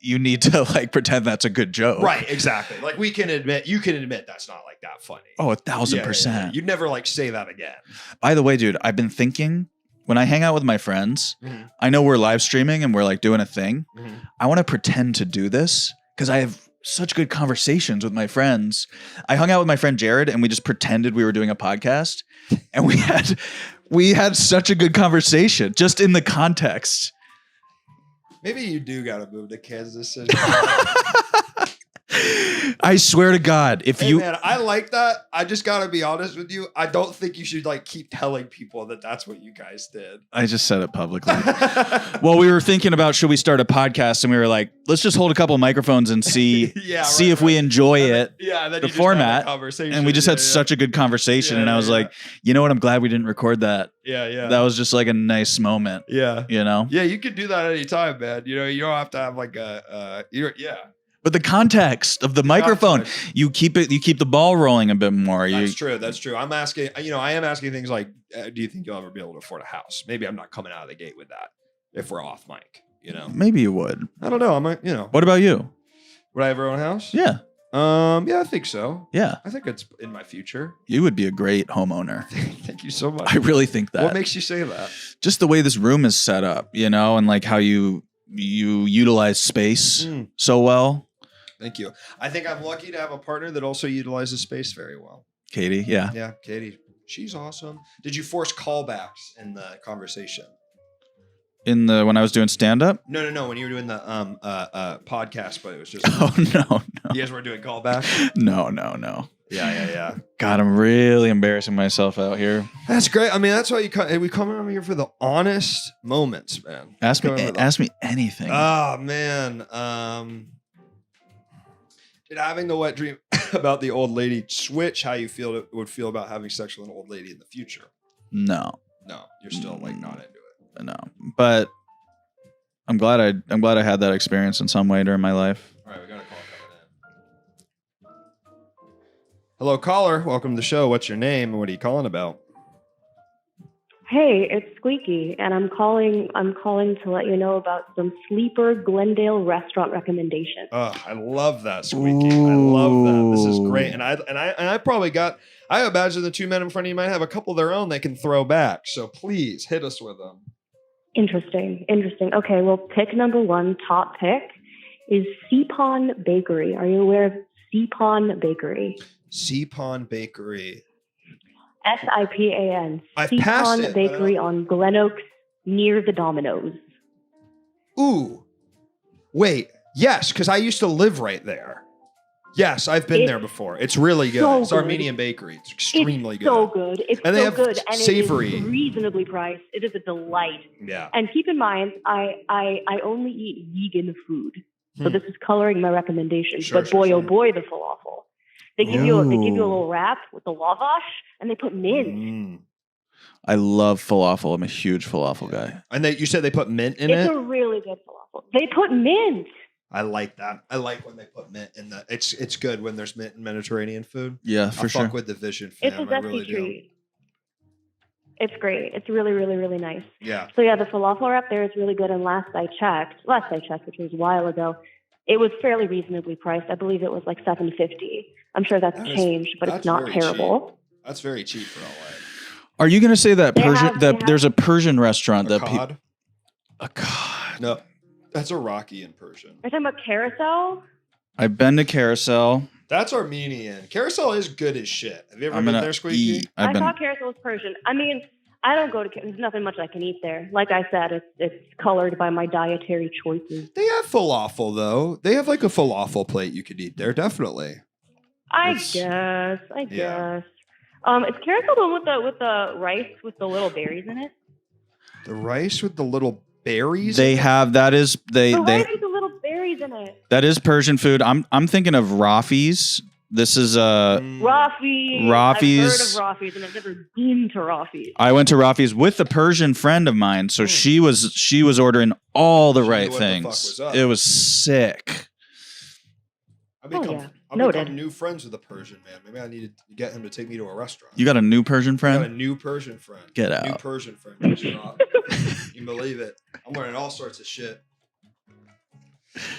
need to like pretend that's a good joke. Right, exactly. Like you can admit that's not like that funny. Oh, 1,000%. Yeah. You'd never like say that again. By the way, dude, I've been thinking when I hang out with my friends, I know we're live streaming and we're like doing a thing. I want to pretend to do this because I have such good conversations with my friends. I hung out with my friend Jared and we just pretended we were doing a podcast and we had such a good conversation just in the context. Maybe you do got to move to Kansas City. I swear to God, if Hey man, I like that. I just gotta be honest with you. I don't think you should like keep telling people that that's what you guys did. I just said it publicly. Well, we were thinking about should we start a podcast, and we were like, let's just hold a couple of microphones and see if we enjoy it. Yeah, and then the you just have a format. conversation. And we just had such a good conversation, and I was like, you know what? I'm glad we didn't record that. Yeah. That was just like a nice moment. Yeah. You know? Yeah, you can do that anytime, man. You know, you don't have to have like But the context of the microphone, you keep the ball rolling a bit more. That's true. That's true. I'm asking, I am asking things like, do you think you'll ever be able to afford a house? Maybe I'm not coming out of the gate with that if we're off mic, you know? Maybe you would. I don't know. What about you? Would I ever own a house? Yeah. Yeah, I think so. Yeah. I think it's in my future. You would be a great homeowner. Thank you so much. I really think that. What makes you say that? Just the way this room is set up, you know, and like how you utilize space so well. Thank you. I think I'm lucky to have a partner that also utilizes space very well. Katie, yeah. Yeah, Katie. She's awesome. Did you force callbacks in the conversation? When I was doing stand up? No. When you were doing the podcast, but it was just Oh no. You guys weren't doing callbacks? No. Yeah. God, I'm really embarrassing myself out here. That's great. I mean, that's why we come over here for the honest moments, man. Ask me anything. Oh man. Did having the wet dream about the old lady switch how you would feel about having sex with an old lady in the future? No, you're still like not into it. No, but I'm glad I had that experience in some way during my life. All right, we got a call coming in. Hello, caller. Welcome to the show. What's your name and what are you calling about? Hey, it's Squeaky, and I'm calling to let you know about some sleeper Glendale restaurant recommendations. Oh, I love that, Squeaky. I love that. This is great. And I probably I imagine the two men in front of you might have a couple of their own they can throw back. So please hit us with them. Interesting. Okay, well, pick number one, top pick, is Seapon Bakery. Are you aware of Seapon Bakery? Seapon Bakery. SIPAN. I've passed it. Seapon Bakery on Glen Oaks near the Domino's. Ooh. Wait. Yes, because I used to live right there. Yes, I've been there before. It's really good. So it's good. Armenian bakery. It's extremely good. So good. It's and so they have good. And savory. it is reasonably priced. It is a delight. Yeah. And keep in mind, I only eat vegan food. So this is coloring my recommendations. But boy, oh boy, the falafel. They give you a little wrap with the lavash, and they put mint. I love falafel. I'm a huge falafel guy. And you said they put mint in it? It's a really good falafel. They put mint. I like that. I like when they put mint in the. It's good when there's mint in Mediterranean food. Yeah, for sure. Fuck with the Vision fam. It's a zesty treat. It's great. It's really, really, really nice. Yeah. So yeah, the falafel wrap there is really good. And last I checked, which was a while ago, it was fairly reasonably priced. I believe it was like $7.50. I'm sure that's changed, but it's not terrible. Cheap. That's very cheap for LA. Are you going to say that there's a Persian restaurant a cod? A cod. No, that's Iraqi in Persian. Are you talking about Carousel? I've been to Carousel. That's Armenian. Carousel is good as shit. Have you ever been there, Squeaky? I thought Carousel was Persian. I mean, I don't go to. There's nothing much I can eat there. Like I said, it's colored by my dietary choices. They have falafel though. They have like a falafel plate you could eat there. Definitely. I guess. Is Carousel the one with the rice with the little berries in it? The rice with the little berries. They have that is they rice with the little berries in it. That is Persian food. I'm thinking of Rafi's. This is Rafi's. Rafi's. I've heard of Rafi's and I've never been to Rafi's. I went to Rafi's with a Persian friend of mine, so she was ordering all the right things. It was sick. I've become new friends with a Persian man. Maybe I need to get him to take me to a restaurant. You got a new Persian friend? I got a new Persian friend. Get out. New Persian friend. You can believe it. I'm learning all sorts of shit.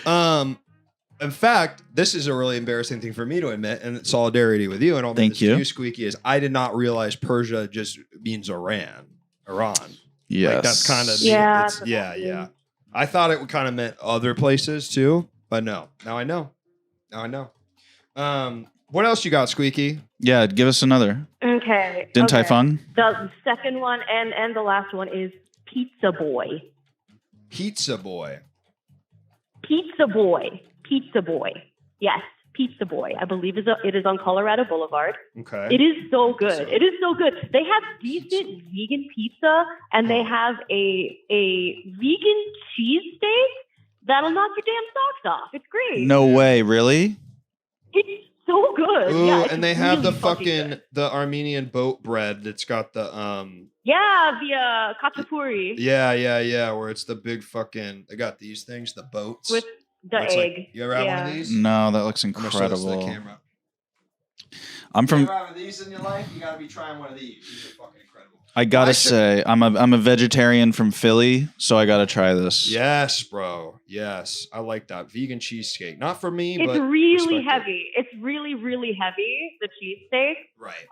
In fact, this is a really embarrassing thing for me to admit, and solidarity with you. And all thank you. Squeaky, is I did not realize Persia just means Iran. Yes, like that's kind of yeah. I thought it kind of meant other places too, but no. Now I know. What else you got, Squeaky? Yeah, give us another. Okay. Din Tai Fung? The second one and the last one is Pizza Boy. Pizza Boy. Pizza Boy. Pizza Boy. Yes. Pizza Boy. I believe it is on Colorado Boulevard. Okay. It is so good. It is so good. They have decent vegan pizza, and they have a vegan cheesesteak that'll knock your damn socks off. It's great. No way, really? It's so good. Ooh, yeah, and they have really the fucking good. the Armenian boat bread that's got the the khachapuri yeah, where it's the big fucking they got these things, the boats. with the It's egg. like, you ever had one of these? No, that looks I'm gonna show this to the incredible. camera. I'm from. You ever had these in your life? You gotta be trying one of these. These are fucking incredible. I gotta say, I'm a vegetarian from Philly, so I gotta try this. Yes, bro. Yes, I like that vegan cheesecake. Not for me, It's but really respect it. heavy. It's really, really heavy, the cheesesteak. Right.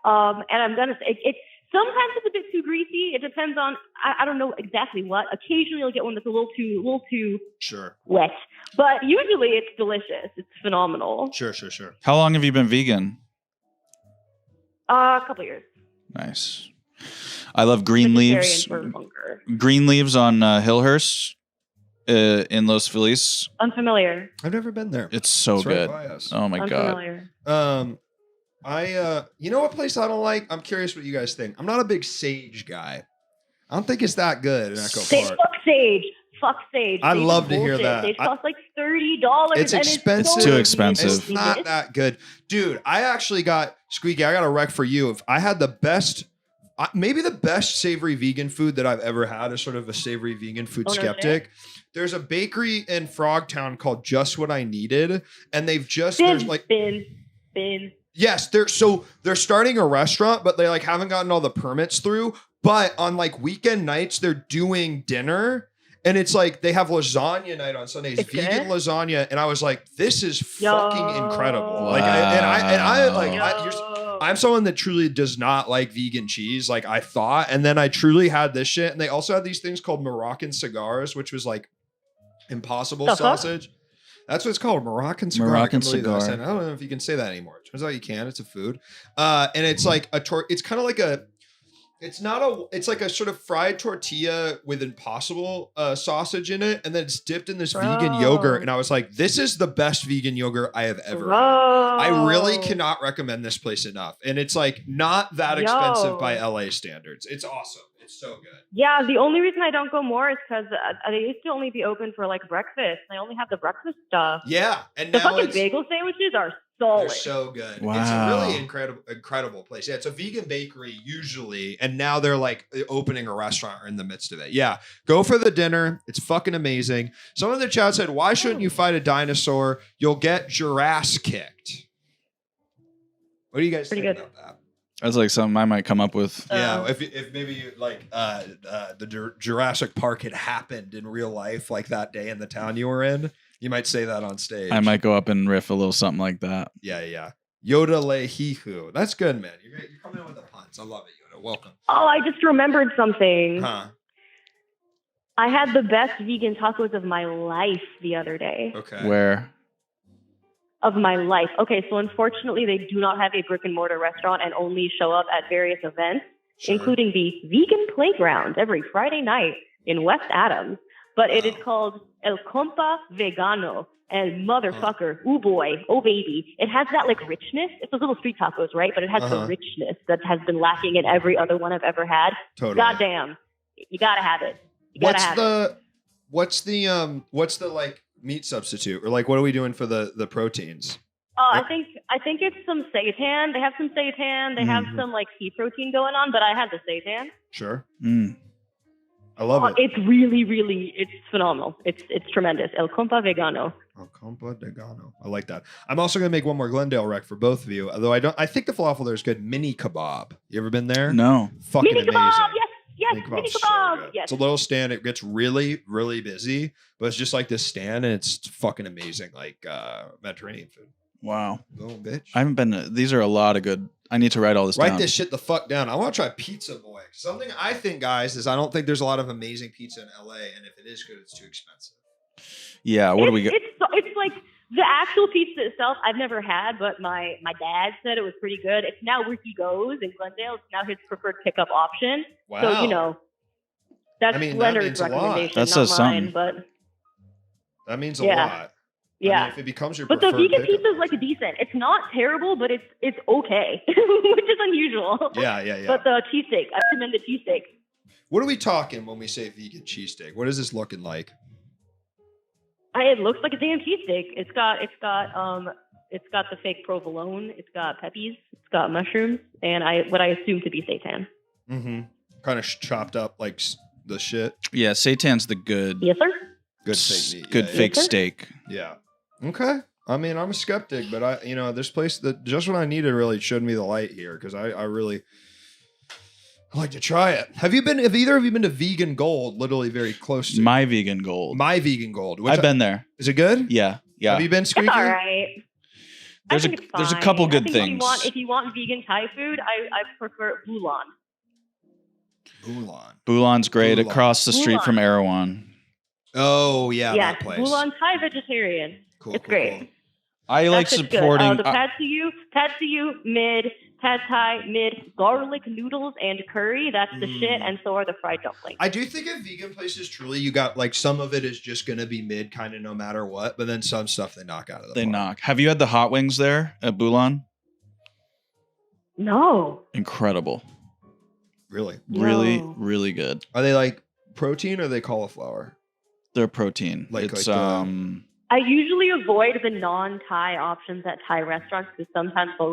And I'm gonna say it's sometimes it's a bit too greasy. It depends on I don't know exactly what. Occasionally you'll get one that's a little too Sure. wet. But usually it's delicious. It's phenomenal. Sure. How long have you been vegan? A couple years. Nice. I love green leaves. Vegetarian for longer. Green leaves on Hillhurst in Los Feliz. Unfamiliar. I've never been there. It's so It's right good. by us. Oh my god. Unfamiliar. You know what place I don't like? I'm curious what you guys think. I'm not a big sage guy. I don't think it's that good in Echo Park. Fuck sage. Fuck sage. I'd Sage love is to hear bullshit. that. Sage costs like $30. It's and expensive. It's so Too expensive. It's not that good. Dude, I actually got, Squeaky, I got a rec for you. If I had the best, maybe the best savory vegan food that I've ever had as sort of a savory vegan food Oh, no skeptic. shit. There's a bakery in Frogtown called Just What I Needed. And they've just, Bin, there's like, bin. yes, they're starting a restaurant, but they like haven't gotten all the permits through. But on like weekend nights, they're doing dinner. And it's like they have lasagna night on Sundays, It's vegan good? lasagna, and I was like, "This is fucking incredible!" Wow. Like, Yo. I'm someone that truly does not like vegan cheese, like I thought, and then I truly had this shit. And they also had these things called Moroccan cigars, which was like impossible The fuck? sausage. That's what it's called, Moroccan cigar. I Moroccan couldn't believe that. I cigar. said, I don't know if you can say that anymore. It turns out you can. It's a food, and it's like it's kind of like a. It's like a sort of fried tortilla with impossible sausage in it, and then it's dipped in this vegan yogurt. And I was like, this is the best vegan yogurt I have ever had. I really cannot recommend this place enough. And it's like not that expensive by LA standards. It's awesome. It's so good. Yeah, the only reason I don't go more is because they used to only be open for like breakfast. They only have the breakfast stuff. Yeah. And The now fucking it's bagel sandwiches are they're solid. so good. It's a Wow. really incredible place. Yeah, it's a vegan bakery usually, and now they're like opening a restaurant in the midst of it. Yeah, go for the dinner. It's fucking amazing. Someone in the chat said, "Why shouldn't you fight a dinosaur? You'll get Jurassic kicked." What do you guys Pretty think good. about that? That's like something I might come up with. Yeah, if maybe you, like Jurassic Park had happened in real life, like that day in the town you were in, you might say that on stage. I might go up and riff a little something like that. Yeah. Yoda le hihu. That's good, man. You're coming in with the puns. I love it, Yoda. Welcome. Oh, I just remembered something. Huh? I had the best vegan tacos of my life the other day. Okay. Where? Of my life. Okay, so unfortunately, they do not have a brick and mortar restaurant and only show up at various events, Sure. including the Vegan Playground every Friday night in West Adams. But it is called El Compa Vegano. And motherfucker, ooh boy, oh baby. It has that like richness. It's those little street tacos, right? But it has the richness that has been lacking in every other one I've ever had. Totally. Goddamn. You gotta have it. You gotta have it. What's the like meat substitute, or like what are we doing for the proteins? I think it's some seitan. They have some seitan. They have some like pea protein going on, but I had the seitan. Sure. Mm. I love it. It's really, it's phenomenal. It's tremendous. El Compa Vegano. El Compa Vegano. I like that. I'm also gonna make one more Glendale rec for both of you. Although I think the falafel there is good. Mini kebab. You ever been there? No. Fucking Mini amazing. kebab, yes, Mini mini kebab's so kebab, good. yes. It's a little stand. It gets really, really busy, but it's just like this stand, and it's fucking amazing. Like Mediterranean food. Wow. Boom, bitch. I haven't been. These are a lot of good. I need to write all this Write down. this shit the fuck down. I want to try Pizza Boy. Something I think, guys, is I don't think there's a lot of amazing pizza in LA, and if it is good, it's too expensive. Yeah. What do we get? It's like the actual pizza itself. I've never had, but my dad said it was pretty good. It's now where he goes in Glendale. It's now his preferred pickup option. Wow. So that's I mean, that Leonard's means a lot. recommendation, That not says mine. something. But That means a Yeah. lot. Yeah. I mean, if it becomes your but the preferred vegan pickup pizza is like decent. It's not terrible, but it's okay, which is unusual. Yeah. But the cheesesteak, I recommend the cheesesteak. What are we talking when we say vegan cheesesteak? What is this looking like? It looks like a damn cheesesteak. It's got the fake provolone. It's got peppies. It's got mushrooms, and what I assume to be seitan. Mm-hmm. Kind of chopped up like the shit. Yeah, seitan's the good. Yes, sir. Good steak meat. Good Yeah, fake Yes, sir. steak. Yeah. Okay. I mean, I'm a skeptic, but this place that just when I needed really showed me the light here because I really like to try it. Have either of you been to Vegan Gold? Literally very close to My Vegan Gold. My Vegan Gold. I've been there. Is it good? Yeah. Have you been, Squeaky? It's all right. There's I think it's there's a fine. couple I good think things. If you want vegan Thai food, I prefer Bulan. Bulan. Bulan's great Bulan. across the street Bulan. from Erewhon. Oh yeah, Yes, that place. Bulan Thai vegetarian. Cool, It's cool, great. cool. I like That shit's supporting. good. The pad see ew mid, pad Thai mid, garlic noodles and curry. That's the shit, and so are the fried dumplings. I do think at vegan places, truly, you got like some of it is just gonna be mid, kind of no matter what, but then some stuff they knock out of the They park. knock. Have you had the hot wings there at Bulan? No. Incredible. Really? Really, No. really good. Are they like protein or are they cauliflower? They're protein. Like- It's like, I usually avoid the non-Thai options at Thai restaurants because sometimes they'll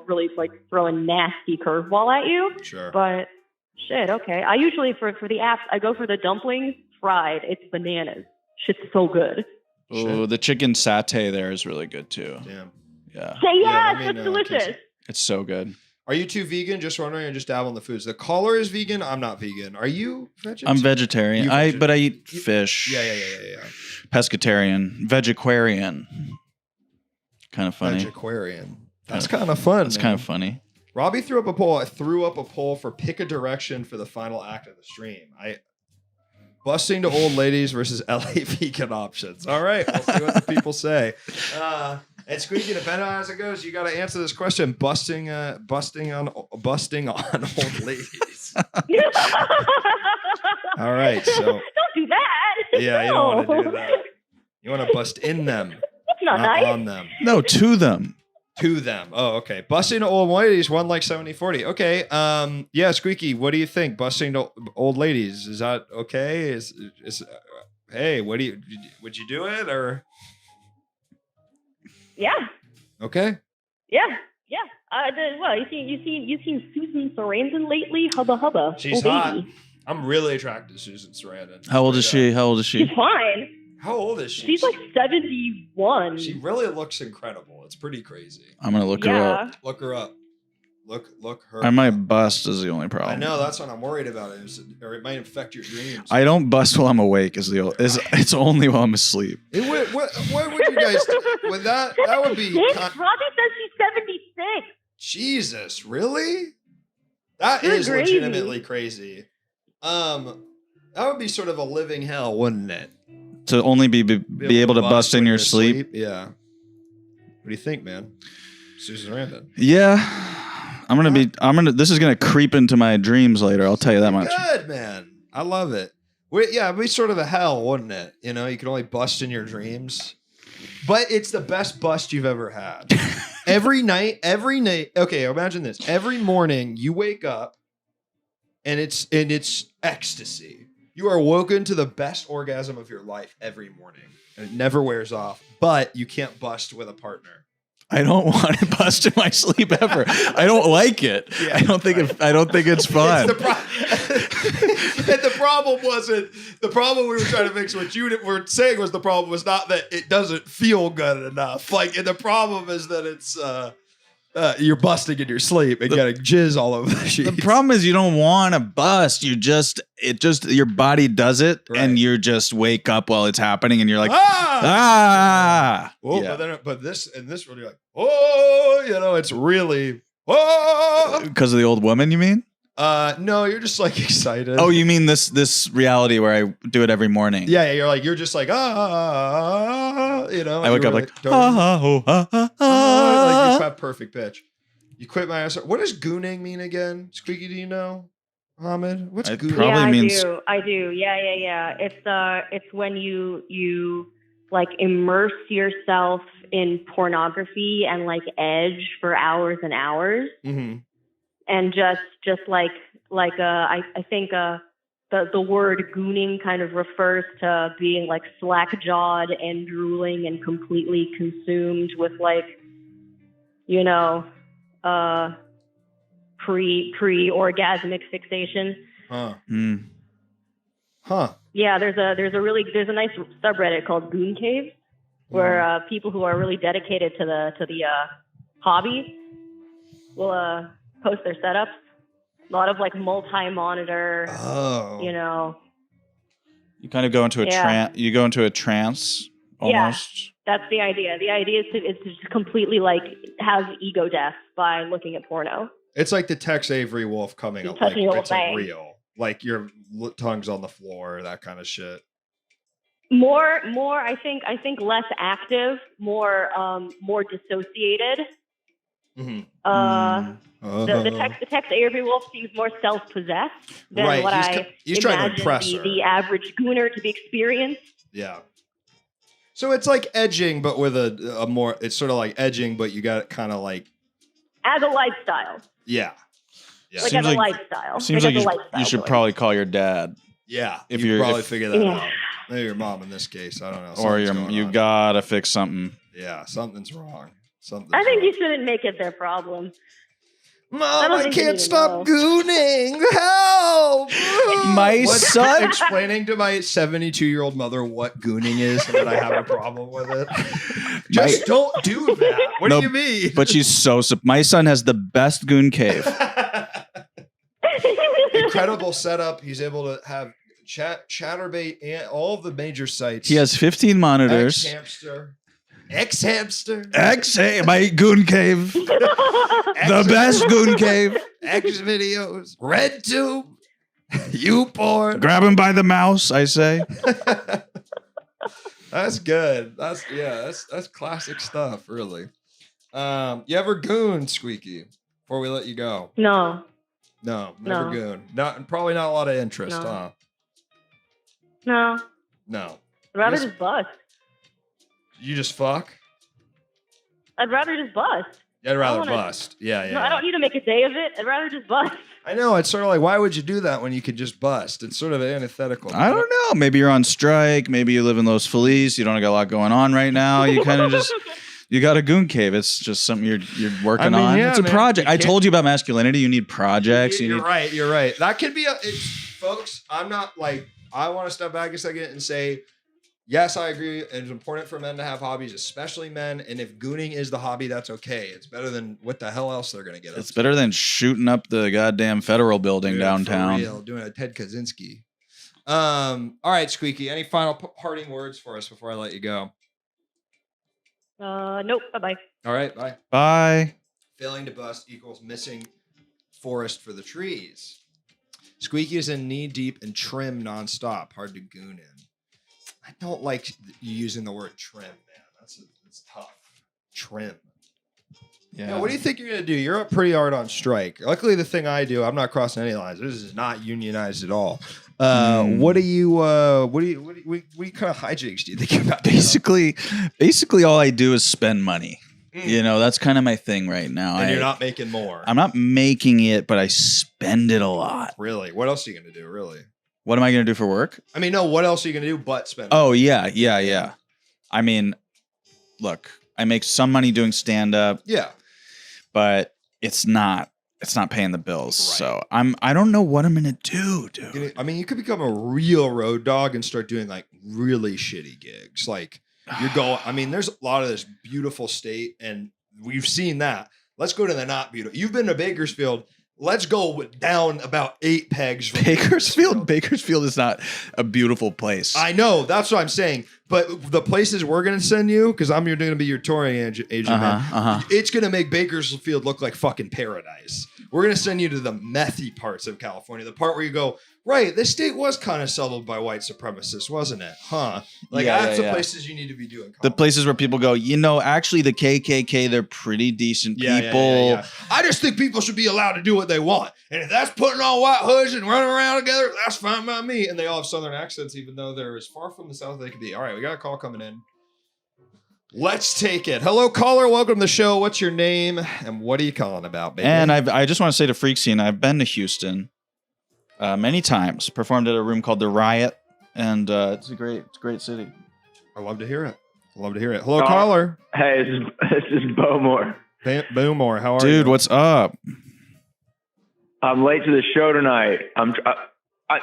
really throw a nasty curveball at you. Sure. But shit, okay. I usually for the apps I go for the dumplings fried. It's bananas. Shit's so good. oh, the chicken satay there is really good too. Damn. Yeah. Say yes, I mean, it's delicious. It's so good. Are you two vegan? Just wondering, or just dabble in the foods? The caller is vegan. I'm not vegan. Are you vegetarian? I'm vegetarian. You But I eat fish. Yeah. Pescatarian. Vegetarian. Kind of funny. Vegetarian. That's kind of fun. That's man. kind of funny. Robbie threw up a poll. I threw up a poll for pick a direction for the final act of the stream. Busting to old ladies versus LA vegan options. All right, we'll see what the people say. And Squeaky, depending on as it goes, you got to answer this question: busting on old ladies. All right, so Don't do that. yeah, you don't want to do that. You want to bust in them, That's not not nice. on them. No, to them. To them. Oh, okay. Busting to old ladies, one like 70-40. Okay. Yeah, Squeaky, what do you think? Busting to old ladies, is that okay? Hey, would you do it or? Yeah. Okay. Yeah. You seen Susan Sarandon lately? Hubba hubba. She's Oh, hot. baby. I'm really attracted to Susan Sarandon. How old is she? How old is she? She's fine. How old is she? She's like 71. She really looks incredible. It's pretty crazy. I'm gonna look her up. Look her up. Look her. I might bust is the only I problem. know that's what I'm worried about. Or it might affect your dreams. I don't bust while I'm awake. It's only while I'm asleep. What would you guys do? Would that would be Robbie says she's 76. Jesus, really? That You're is crazy. legitimately crazy. That would be sort of a living hell, wouldn't it? To only be able to bust in when your you're sleep. Yeah. What do you think, man? Susan Sarandon. Yeah. This is gonna creep into my dreams later. I'll tell you that much. Good, man. I love it. It'd be sort of a hell, wouldn't it? You know, you can only bust in your dreams. But it's the best bust you've ever had. Every night. Okay, imagine this. Every morning you wake up and it's ecstasy. You are woken to the best orgasm of your life every morning. And it never wears off. But you can't bust with a partner. I don't want to bust in my sleep ever. I don't like it. Yeah, I don't think it's fun. And the problem wasn't the problem we were trying to fix. What you were saying was the problem was not that it doesn't feel good enough. Like, and the problem is that it's you're busting in your sleep and getting jizz all over the sheets. The problem is you don't want to bust. Your body does it, Right. and you just wake up while it's happening, and you're like, ah. Well, Yeah. but this one you're like, oh, it's really oh. Because of the old woman, you mean? No, you're just like excited. Oh, you mean this reality where I do it every morning? Yeah, you're just like I wake up like like you have perfect pitch. You quit my ass. What does gooning mean again? Squeaky, do you know? Ahamed, what's gooning? Probably means I do. Yeah. It's when you like immerse yourself in pornography and like edge for hours and hours, and just like I think the word gooning kind of refers to being like slack-jawed and drooling and completely consumed with like, you know, pre-orgasmic fixation. Yeah, there's a nice subreddit called Goon Cave where people who are really dedicated to the hobby will post their setups. A lot of like multi-monitor, you know. You kind of go into a trance almost. Yeah, that's the idea. The idea is to just completely like have ego death by looking at porno. It's like the Tex Avery Wolf coming up. Like, it's like real. Like your tongue's on the floor, that kind of shit. More. I think less active, more dissociated. The Tex Avery Wolf seems more self-possessed than what he's trying to impress the average gooner to be experienced. Yeah. So it's like edging, but with a more. It's sort of like edging, but you got it kind of like as a lifestyle. Yeah. Like as a lifestyle. Seems like you should probably call your dad. Yeah. If you probably figure that out. Maybe your mom in this case. I don't know. Or you gotta fix something. Yeah, something's wrong. I think you shouldn't make it their problem. Mom, I can't stop gooning. Help! My son explaining to my 72-year-old mother what gooning is and that I have a problem with it. Just don't do that. What do you mean? But she's my son has the best goon cave. Incredible setup. He's able to have Chatterbait and all of the major sites. He has 15 monitors. X-Hamster. My goon cave. The best goon cave. X videos. Red Tube. YouPorn. Grab him by the mouse, I say. That's good. That's classic stuff, really. You ever goon, Squeaky, before we let you go? No, never goon. Probably not a lot of interest, huh? No. I'd rather just bust. You just fuck? I'd rather just bust. I'd rather bust. Yeah. No, I don't need to make a day of it. I'd rather just bust. I know. It's sort of like, why would you do that when you could just bust? It's sort of antithetical. I don't know. Maybe you're on strike. Maybe you live in Los Feliz. You don't got a lot going on right now. You kind of just... You got a goon cave. It's just something you're working on. Yeah, it's a project. I told you about masculinity. You need projects. You're right. That could be folks, I'm not like... I want to step back a second and say... Yes, I agree. It's important for men to have hobbies, especially men. And if gooning is the hobby, that's okay. It's better than what the hell else they're going to get. It's better than shooting up the goddamn federal building downtown. For real, doing a Ted Kaczynski. All right, Squeaky. Any final parting words for us before I let you go? Nope. Bye-bye. All right. Bye. Bye. Failing to bust equals missing forest for the trees. Squeaky is in knee deep and trim nonstop. Hard to goon in. I don't like you using the word trim, man. That's tough. Trim. Yeah. What do you think you're gonna do? You're up pretty hard on strike. Luckily, the thing I do, I'm not crossing any lines. This is not unionized at all. What kind of hijinks do you think you're about? Basically, all I do is spend money. You know, that's kind of my thing right now. And you're not making more. I'm not making it, but I spend it a lot. Really? What else are you gonna do? Really? What am I going to do for work? I mean, no, what else are you going to do but spend? Oh, yeah. I mean, look, I make some money doing stand-up. Yeah. But it's not paying the bills. Right. So I don't know what I'm going to do, dude. I mean, you could become a real road dog and start doing like really shitty gigs. Like there's a lot of this beautiful state and we've seen that. Let's go to the not beautiful. You've been to Bakersfield. Let's go down about 8 pegs. Bakersfield is not a beautiful place. I know. That's what I'm saying. But the places we're going to send you, because I'm going to be your touring agent, man, it's going to make Bakersfield look like fucking paradise. We're going to send you to the methy parts of California, the part where you go, right, this state was kind of settled by white supremacists, wasn't it? Huh? Like, that's the places you need to be doing. The places where people go, actually, the KKK, they're pretty decent people. Yeah. I just think people should be allowed to do what they want. And if that's putting on white hoods and running around together, that's fine by me. And they all have Southern accents, even though they're as far from the South as they could be. All right, we got a call coming in. Let's take it. Hello, caller. Welcome to the show. What's your name and what are you calling about, baby? And I just want to say to Freak Scene, I've been to Houston many times. Performed at a room called the Riot, and it's a great city. I love to hear it. Hello, caller. Hey, this is Bowmore. Bowmore, how are you? Dude, what's up? I'm late to the show tonight.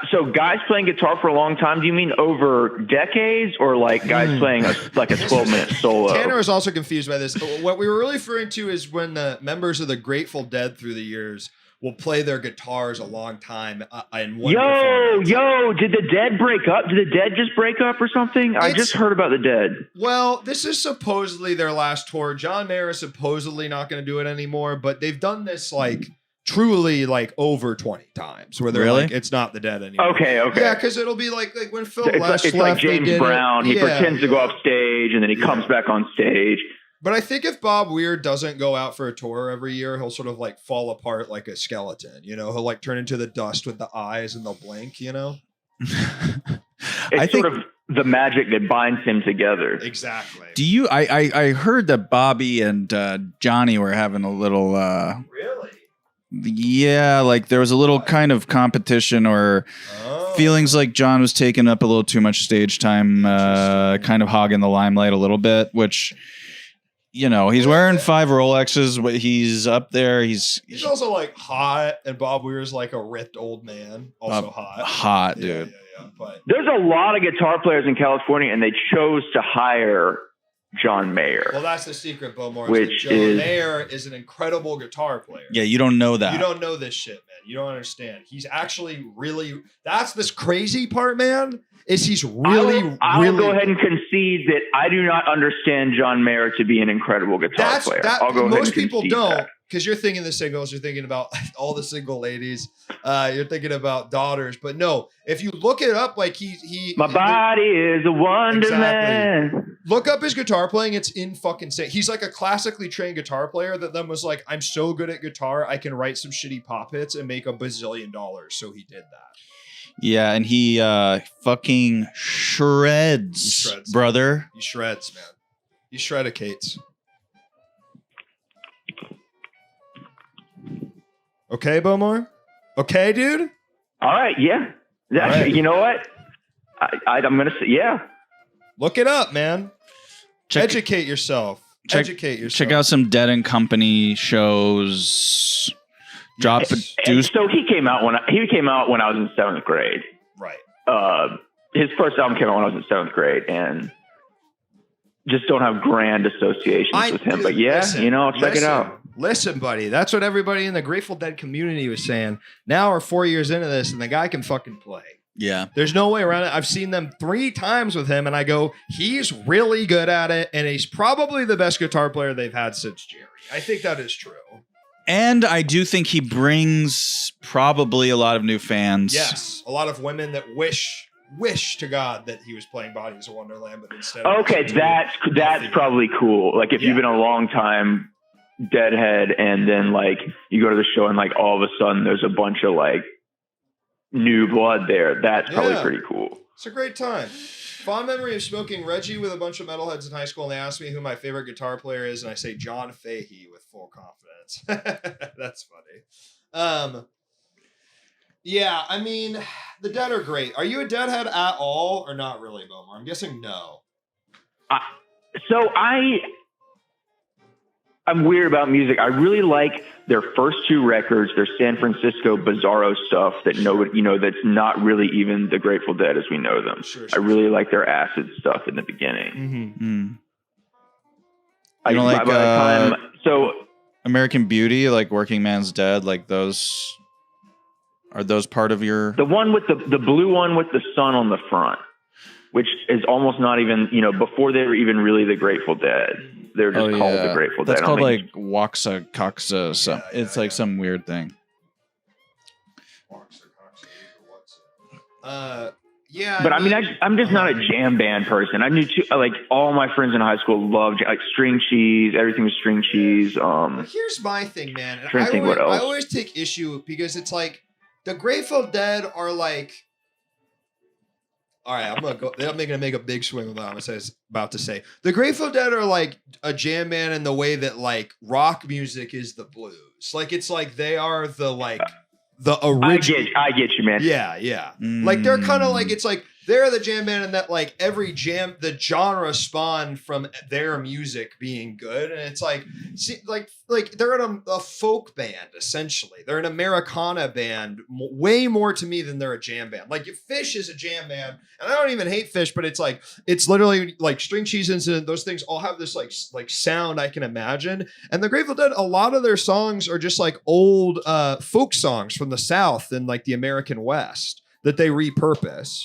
So guys playing guitar for a long time, do you mean over decades or like guys playing a 12-minute solo? Tanner was also confused by this. What we were really referring to is when the members of the Grateful Dead through the years will play their guitars a long time in one performance. Did the Dead break up? Did the Dead just break up or something? I just heard about the Dead. Well, this is supposedly their last tour. John Mayer is supposedly not going to do it anymore, but they've done this like truly like over 20 times where they're like, it's not the Dead anymore. Okay. Yeah, because it'll be like when Phil it's left. Like James Brown. He pretends to go off stage and then he comes back on stage. But I think if Bob Weir doesn't go out for a tour every year, he'll sort of like fall apart like a skeleton. You know, he'll like turn into the dust with the eyes and they'll blink, you know? It's sort of the magic that binds him together. Exactly. Do you? I heard that Bobby and Johnny were having a little. Really? Yeah, like there was a little kind of competition or feelings like John was taking up a little too much stage time, kind of hogging the limelight a little bit, which. You know, he's wearing 5 Rolexes, but he's up there. He's also like hot, and Bob Weir's like a ripped old man, also hot. Hot, dude. Yeah. But there's a lot of guitar players in California, and they chose to hire John Mayer. Well, that's the secret, Bowmore. John Mayer is an incredible guitar player. Yeah, you don't know that. You don't know this shit, man. You don't understand. He's actually really. That's this crazy part, man. Is he's really, I'll go ahead and concede that I do not understand John Mayer to be an incredible guitar player. I'll go ahead most and people concede don't, that. because you're thinking the singles, you're thinking about all the single ladies, you're thinking about daughters. But no, if you look it up, like he my body is a wonderland. Exactly. Look up his guitar playing; it's in fucking sick. He's like a classically trained guitar player that then was like, "I'm so good at guitar, I can write some shitty pop hits and make $1 bazillion." So he did that. Yeah, and he fucking shreds, brother. He shreds, man. He shreddicates. Okay, Bowmore? Okay, dude? All right, yeah. Right. You know what? I'm going to say, yeah. Look it up, man. Educate yourself. Check out some Dead and Company shows. So he came out when I was in 7th grade. Right. His first album came out when I was in 7th grade, and just don't have grand associations with him. But yeah, I'll check it out. Listen, buddy, that's what everybody in the Grateful Dead community was saying. Now we're 4 years into this, and the guy can fucking play. Yeah. There's no way around it. I've seen them 3 times with him, and I go, he's really good at it, and he's probably the best guitar player they've had since Jerry. I think that is true. And I do think he brings probably a lot of new fans. Yes, a lot of women that wish to God that he was playing Bodies of Wonderland, but instead. Okay, that's probably cool. Like if you've been a long time Deadhead, and then like you go to the show, and like all of a sudden there's a bunch of like new blood there. That's probably pretty cool. It's a great time. Fond memory of smoking Reggie with a bunch of metalheads in high school, and they asked me who my favorite guitar player is, and I say John Fahey with full confidence. That's funny. Yeah, I mean, the Dead are great. Are you a Deadhead at all, or not really, Bowmore? I'm guessing no. I'm weird about music. I really like their first 2 records, their San Francisco Bizarro stuff that that's not really even the Grateful Dead as we know them. Sure. I really like their acid stuff in the beginning. American Beauty, like Working Man's Dead, like those. Are those part of your? The one with the blue one with the sun on the front, which is almost not even, before they were even really the Grateful Dead. They're just called the Grateful Dead. That's called like Waxa Coxa. It's like some weird thing. Yeah. But I mean, I'm just not a jam band person. I knew like all my friends in high school loved like String Cheese. Everything was String Cheese. Here's my thing, man. I always take issue because it's like the Grateful Dead are like All right, I'm gonna make a big swing with what I'm about to say. The Grateful Dead are like a jam band in the way that like rock music is the blues. Like it's like they are the original. I get you, man. Yeah. Like they're kind of like it's like they're the jam band and that like the genre spawned from their music being good, and it's like like they're a folk band essentially. They're an Americana band, way more to me than they're a jam band. Like Fish is a jam band, and I don't even hate Fish, but it's literally like String Cheese Incident. Those things all have this like sound I can imagine. And the Grateful Dead, a lot of their songs are just like old folk songs from the South and like the American West that they repurpose.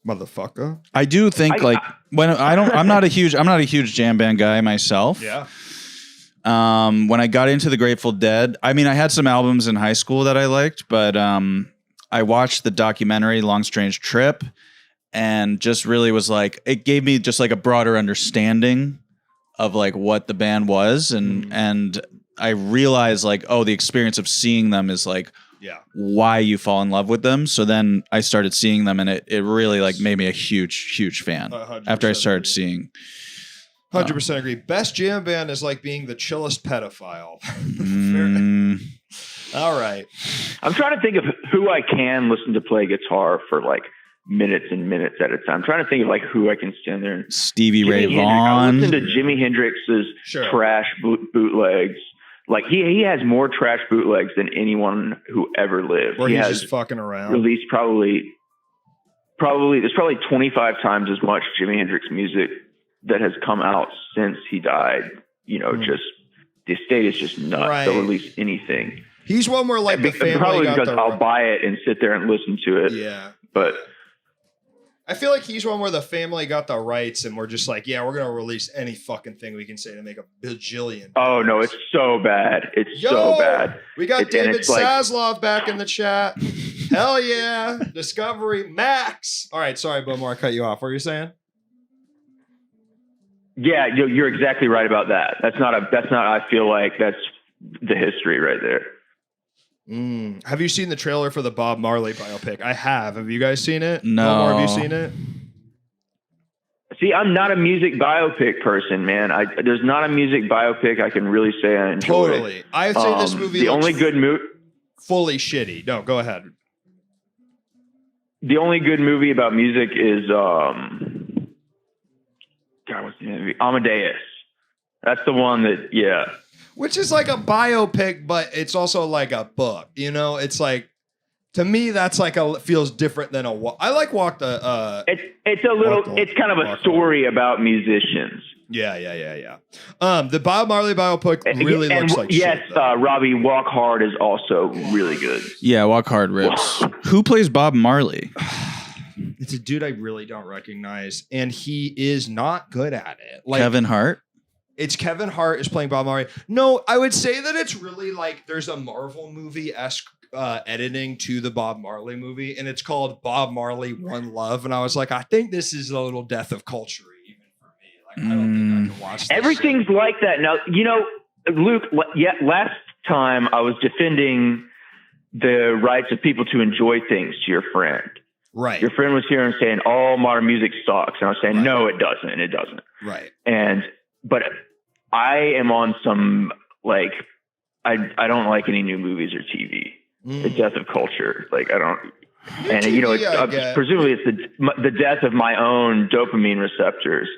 Motherfucker. I do think I'm not a huge jam band guy myself. Yeah. When I got into the Grateful Dead, I mean, I had some albums in high school that I liked, but I watched the documentary Long Strange Trip and just really was like, it gave me just like a broader understanding of like what the band was. And I realized like, oh, the experience of seeing them is like, why you fall in love with them. So then I started seeing them, and it really like made me a huge fan after I started seeing. 100% agree. Best jam band is like being the chillest pedophile. All right. I'm trying to think of who I can listen to play guitar for like minutes and minutes at a time. I'm trying to think of like who I can stand there. Stevie Ray Vaughan. I listen to Jimi Hendrix's trash bootlegs. Like he has more trash bootlegs than anyone who ever lived. Or he he's has just fucking around. Released probably there's probably 25 times as much Jimi Hendrix music that has come out since he died. You know, just the estate is just nuts. Right. They'll release anything. He's one where like the family probably got because the I'll buy it and sit there and listen to it. Yeah. But I feel like he's one where the family got the rights and we're just like, yeah, we're going to release any fucking thing we can say to make a bajillion. Oh, no, it's so bad. It's so bad. We got David Zaslav back in the chat. Hell yeah. Discovery Max. All right. Sorry, Bowmore, I cut you off. What were you saying? Yeah, you're exactly right about that. I feel like that's the history right there. Have you seen the trailer for the Bob Marley biopic? I have. Have you guys seen it? No. Have you seen it? See, I'm not a music biopic person, man. There's not a music biopic I can really say I enjoy. Totally. I would say this movie the only good movie fully shitty. No, go ahead. The only good movie about music is what's the movie? Amadeus. That's the one that Which is like a biopic, but it's also like a book. You know, it's like to me that's like feels different than I like Walk the. It's kind of a story about musicians. Yeah. The Bob Marley biopic really looks like yes, shit, Robbie, Walk Hard is also really good. Yeah, Walk Hard rips. Who plays Bob Marley? It's a dude I really don't recognize, and he is not good at it. Like Kevin Hart. It's Kevin Hart is playing Bob Marley. No, I would say that it's really like there's a Marvel movie-esque editing to the Bob Marley movie, and it's called Bob Marley One Love. And I was like, I think this is a little death of culture even for me. Like, I don't think I can watch this. Everything's like that. Now, you know, Luke, last time I was defending the rights of people to enjoy things to your friend. Right. Your friend was here and saying, all modern music sucks. And I was saying, no, it doesn't. It doesn't. Right. But I am on some, like, I don't like any new movies or TV. The death of culture. Like, I don't. And, TV, you know, presumably it's the death of my own dopamine receptors.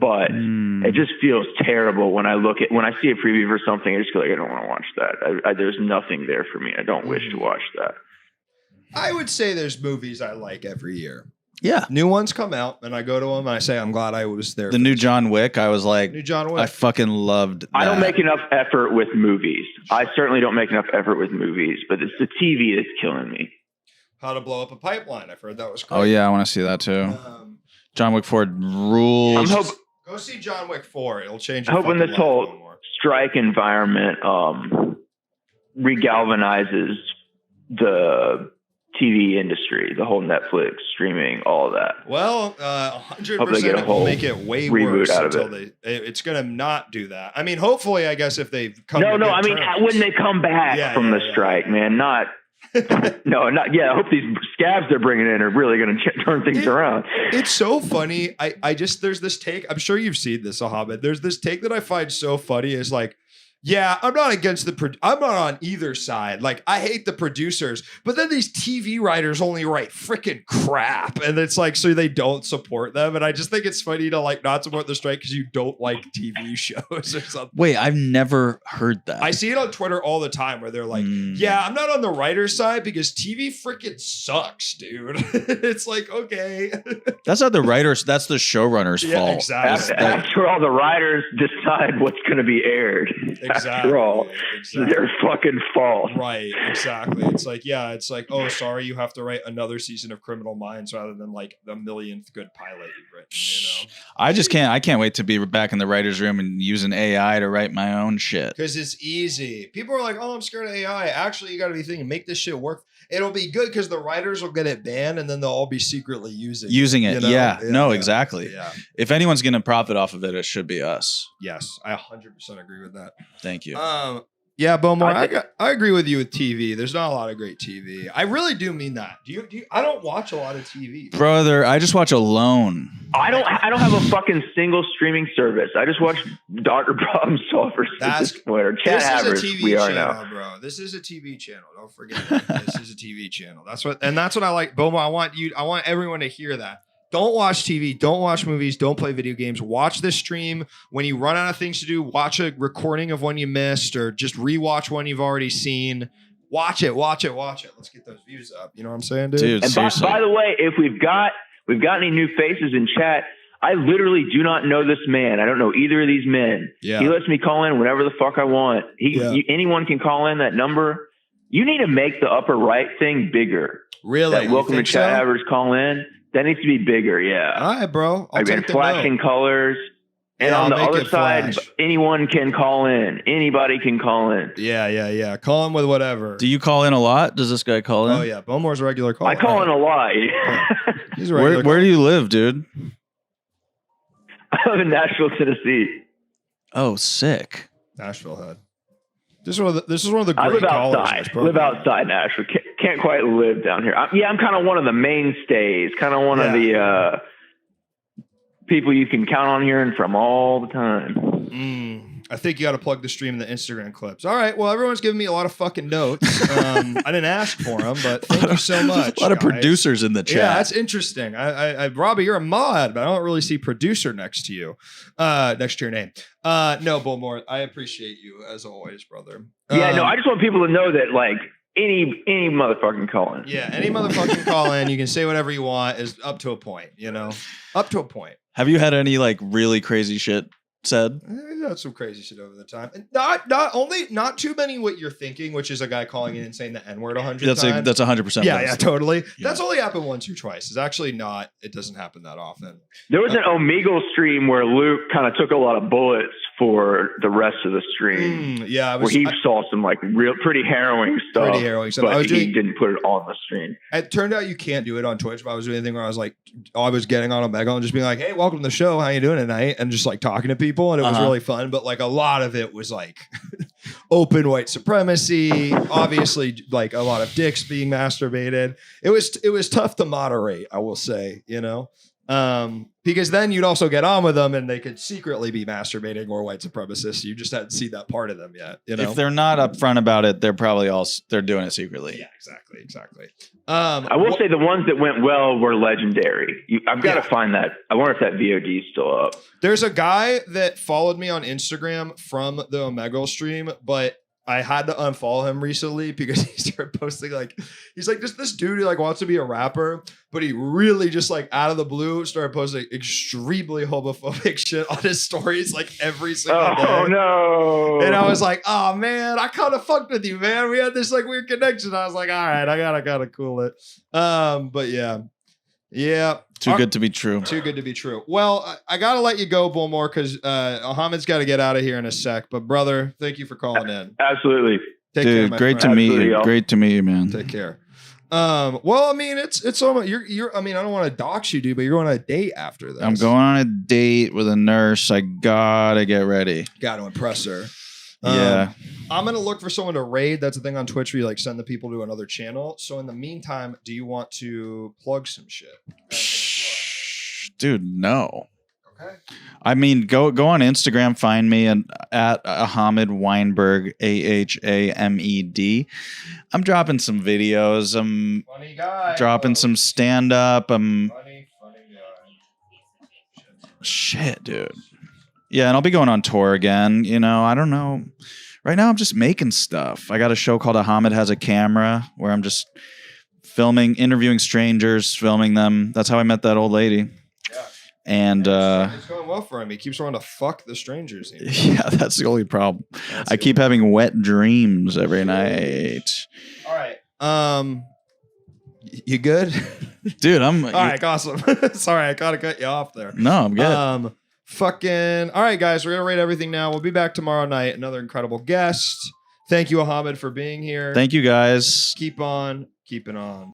But it just feels terrible when I see a preview for something. I just feel like I don't want to watch that. There's nothing there for me. I don't wish to watch that. I would say there's movies I like every year. Yeah. New ones come out, and I go to them, and I say, I'm glad I was there. The new John Wick, I was like, new John Wick. I fucking loved that. I don't make enough effort with movies. I certainly don't make enough effort with movies, but it's the TV that's killing me. How to Blow Up a Pipeline. I've heard that was great. Oh, yeah, I want to see that, too. John Wick 4 rules. Go see John Wick 4. It'll change your life. I'm hoping this whole strike environment regalvanizes the TV industry, the whole Netflix, streaming, all of that. Well, 100% it will make it way worse until it's going to not do that. I mean, hopefully, I guess if they've come I mean, when they come back from the strike, man, not No, not yeah. I hope these scabs they're bringing in are really going to turn things around. It's so funny. I just there's this take. I'm sure you've seen this, Ahamed. There's this take that I find so funny. Is like, yeah, I'm not against I'm not on either side. Like, I hate the producers, but then these TV writers only write freaking crap, and it's like, so they don't support them. And I just think it's funny to like not support the strike because you don't like TV shows or something. Wait, I've never heard that. I see it on Twitter all the time where they're like, yeah, I'm not on the writer's side because TV freaking sucks, dude. It's like, okay. That's not the writers. That's the showrunner's fault. Exactly. After all, the writers decide what's going to be aired. After all, their fucking fault. Right, exactly. It's like, yeah, it's like, oh, sorry, you have to write another season of Criminal Minds rather than like the millionth good pilot you've written, you know? I can't wait to be back in the writer's room and using AI to write my own shit. Because it's easy. People are like, oh, I'm scared of AI. Actually, you got to be thinking, make this shit work. It'll be good because the writers will get it banned and then they'll all be secretly using it. You know? Yeah, exactly. Yeah. If anyone's going to profit off of it, it should be us. Yes, I 100% agree with that. Thank you. Yeah, Beaumont, I agree with you with TV. There's not a lot of great TV. I really do mean that. Do you I don't watch a lot of TV. Brother, I just watch Alone. I don't have a fucking single streaming service. I just watch Dr. Problem Solvers at this point. Or Chad Havers, we are channel, now. bro. This is a TV channel. Don't forget that. This is a TV channel. That's what I like. Beaumont, I want everyone to hear that. Don't watch TV. Don't watch movies. Don't play video games. Watch this stream. When you run out of things to do, watch a recording of one you missed or just rewatch one you've already seen. Watch it. Let's get those views up. You know what I'm saying, dude? And by the way, if we've got any new faces in chat, I literally do not know this man. I don't know either of these men. Yeah. He lets me call in whenever the fuck I want. Anyone can call in that number. You need to make the upper right thing bigger. Really? That welcome to Chat Havers call in. That needs to be bigger, yeah. All right, bro. I'll take the flashing colors. And on the other side, anyone can call in. Anybody can call in. Yeah. Call in with whatever. Do you call in a lot? Does this guy call in? Oh, yeah. Beaumont's a regular caller. I call in a lot. He's a regular Where do you live, dude? I live in Nashville, Tennessee. Oh, sick. Nashville head. This is one of the great I live outside. Live outside Nashville. Can't quite live down here. I'm kind of one of the mainstays. Kind of one of the people you can count on hearing from all the time. I think you got to plug the stream in the Instagram clips. All right. Well, everyone's giving me a lot of fucking notes. I didn't ask for them, but thank you so much. A lot of producers in the chat. Yeah, that's interesting. I Robbie, you're a mod, but I don't really see producer next to you, next to your name. No, Bullmore, I appreciate you as always, brother. Yeah, no, I just want people to know that like any motherfucking call in. Yeah, any motherfucking call in. You can say whatever you want. Is up to a point. You know, up to a point. Have you had any like really crazy shit said? That's some crazy shit over the time. And not too many what you're thinking, which is a guy calling in and saying the N-word 100 times. That's 100%. Yeah, totally. Yeah. That's only happened once or twice. It's actually not. It doesn't happen that often. There was an Omegle stream where Luke kind of took a lot of bullets for the rest of the stream. Where he saw some like pretty harrowing stuff. But he didn't put it on the stream. It turned out you can't do it on Twitch, but I was doing anything where I was like, I was getting on Omegle and just being like, hey, welcome to the show. How you doing tonight? And just like talking to people. And it was really fun, but like a lot of it was like open white supremacy, obviously like a lot of dicks being masturbated. It was tough to moderate, I will say, you know, because then you'd also get on with them and they could secretly be masturbating or white supremacists. You just hadn't seen that part of them yet. You know, if they're not upfront about it, they're probably they're doing it secretly. Yeah, exactly. I will say the ones that went well were legendary. I've got to find that. I wonder if that VOD is still up. There's a guy that followed me on Instagram from the Omegle stream, but I had to unfollow him recently because he started posting like, he's like this dude who like wants to be a rapper, but he really just like out of the blue started posting extremely homophobic shit on his stories like every single day. Oh no. And I was like, oh man, I kind of fucked with you, man. We had this like weird connection. I was like, all right, I gotta cool it. But yeah. Too good to be true. Too good to be true. Well, I got to let you go, Bullmore, because Ahmed's got to get out of here in a sec. But, brother, thank you for calling in. Absolutely. Take care, great to meet you. Great to meet you, man. Take care. Well, I mean, it's almost, I mean, I don't want to dox you, dude, but you're going on a date after this. I'm going on a date with a nurse. I got to get ready. Got to impress her. Yeah. I'm gonna look for someone to raid. That's a thing on Twitch where you like send the people to another channel. So in the meantime, do you want to plug some shit? Dude, no. Okay. I mean, go on Instagram, find me at Ahamed Weinberg, AHAMED. I'm dropping some videos. I'm Funny guy. dropping some stand up. Funny guy. Shit, dude. Yeah, and I'll be going on tour again. You know, I don't know. Right now, I'm just making stuff. I got a show called Ahamed Has a Camera where I'm just interviewing strangers, filming them. That's how I met that old lady. Yeah. And it's going well for him. He keeps wanting to fuck the strangers. Yeah, that's the only problem. I keep having wet dreams every night. All right. You good? Dude, all right, awesome. Sorry, I gotta cut you off there. No, I'm good. Fucking all right, guys, we're gonna rate everything now. We'll be back tomorrow night. Another incredible guest. Thank you, Ahamed, for being here. Thank you, guys. Keep on keeping on.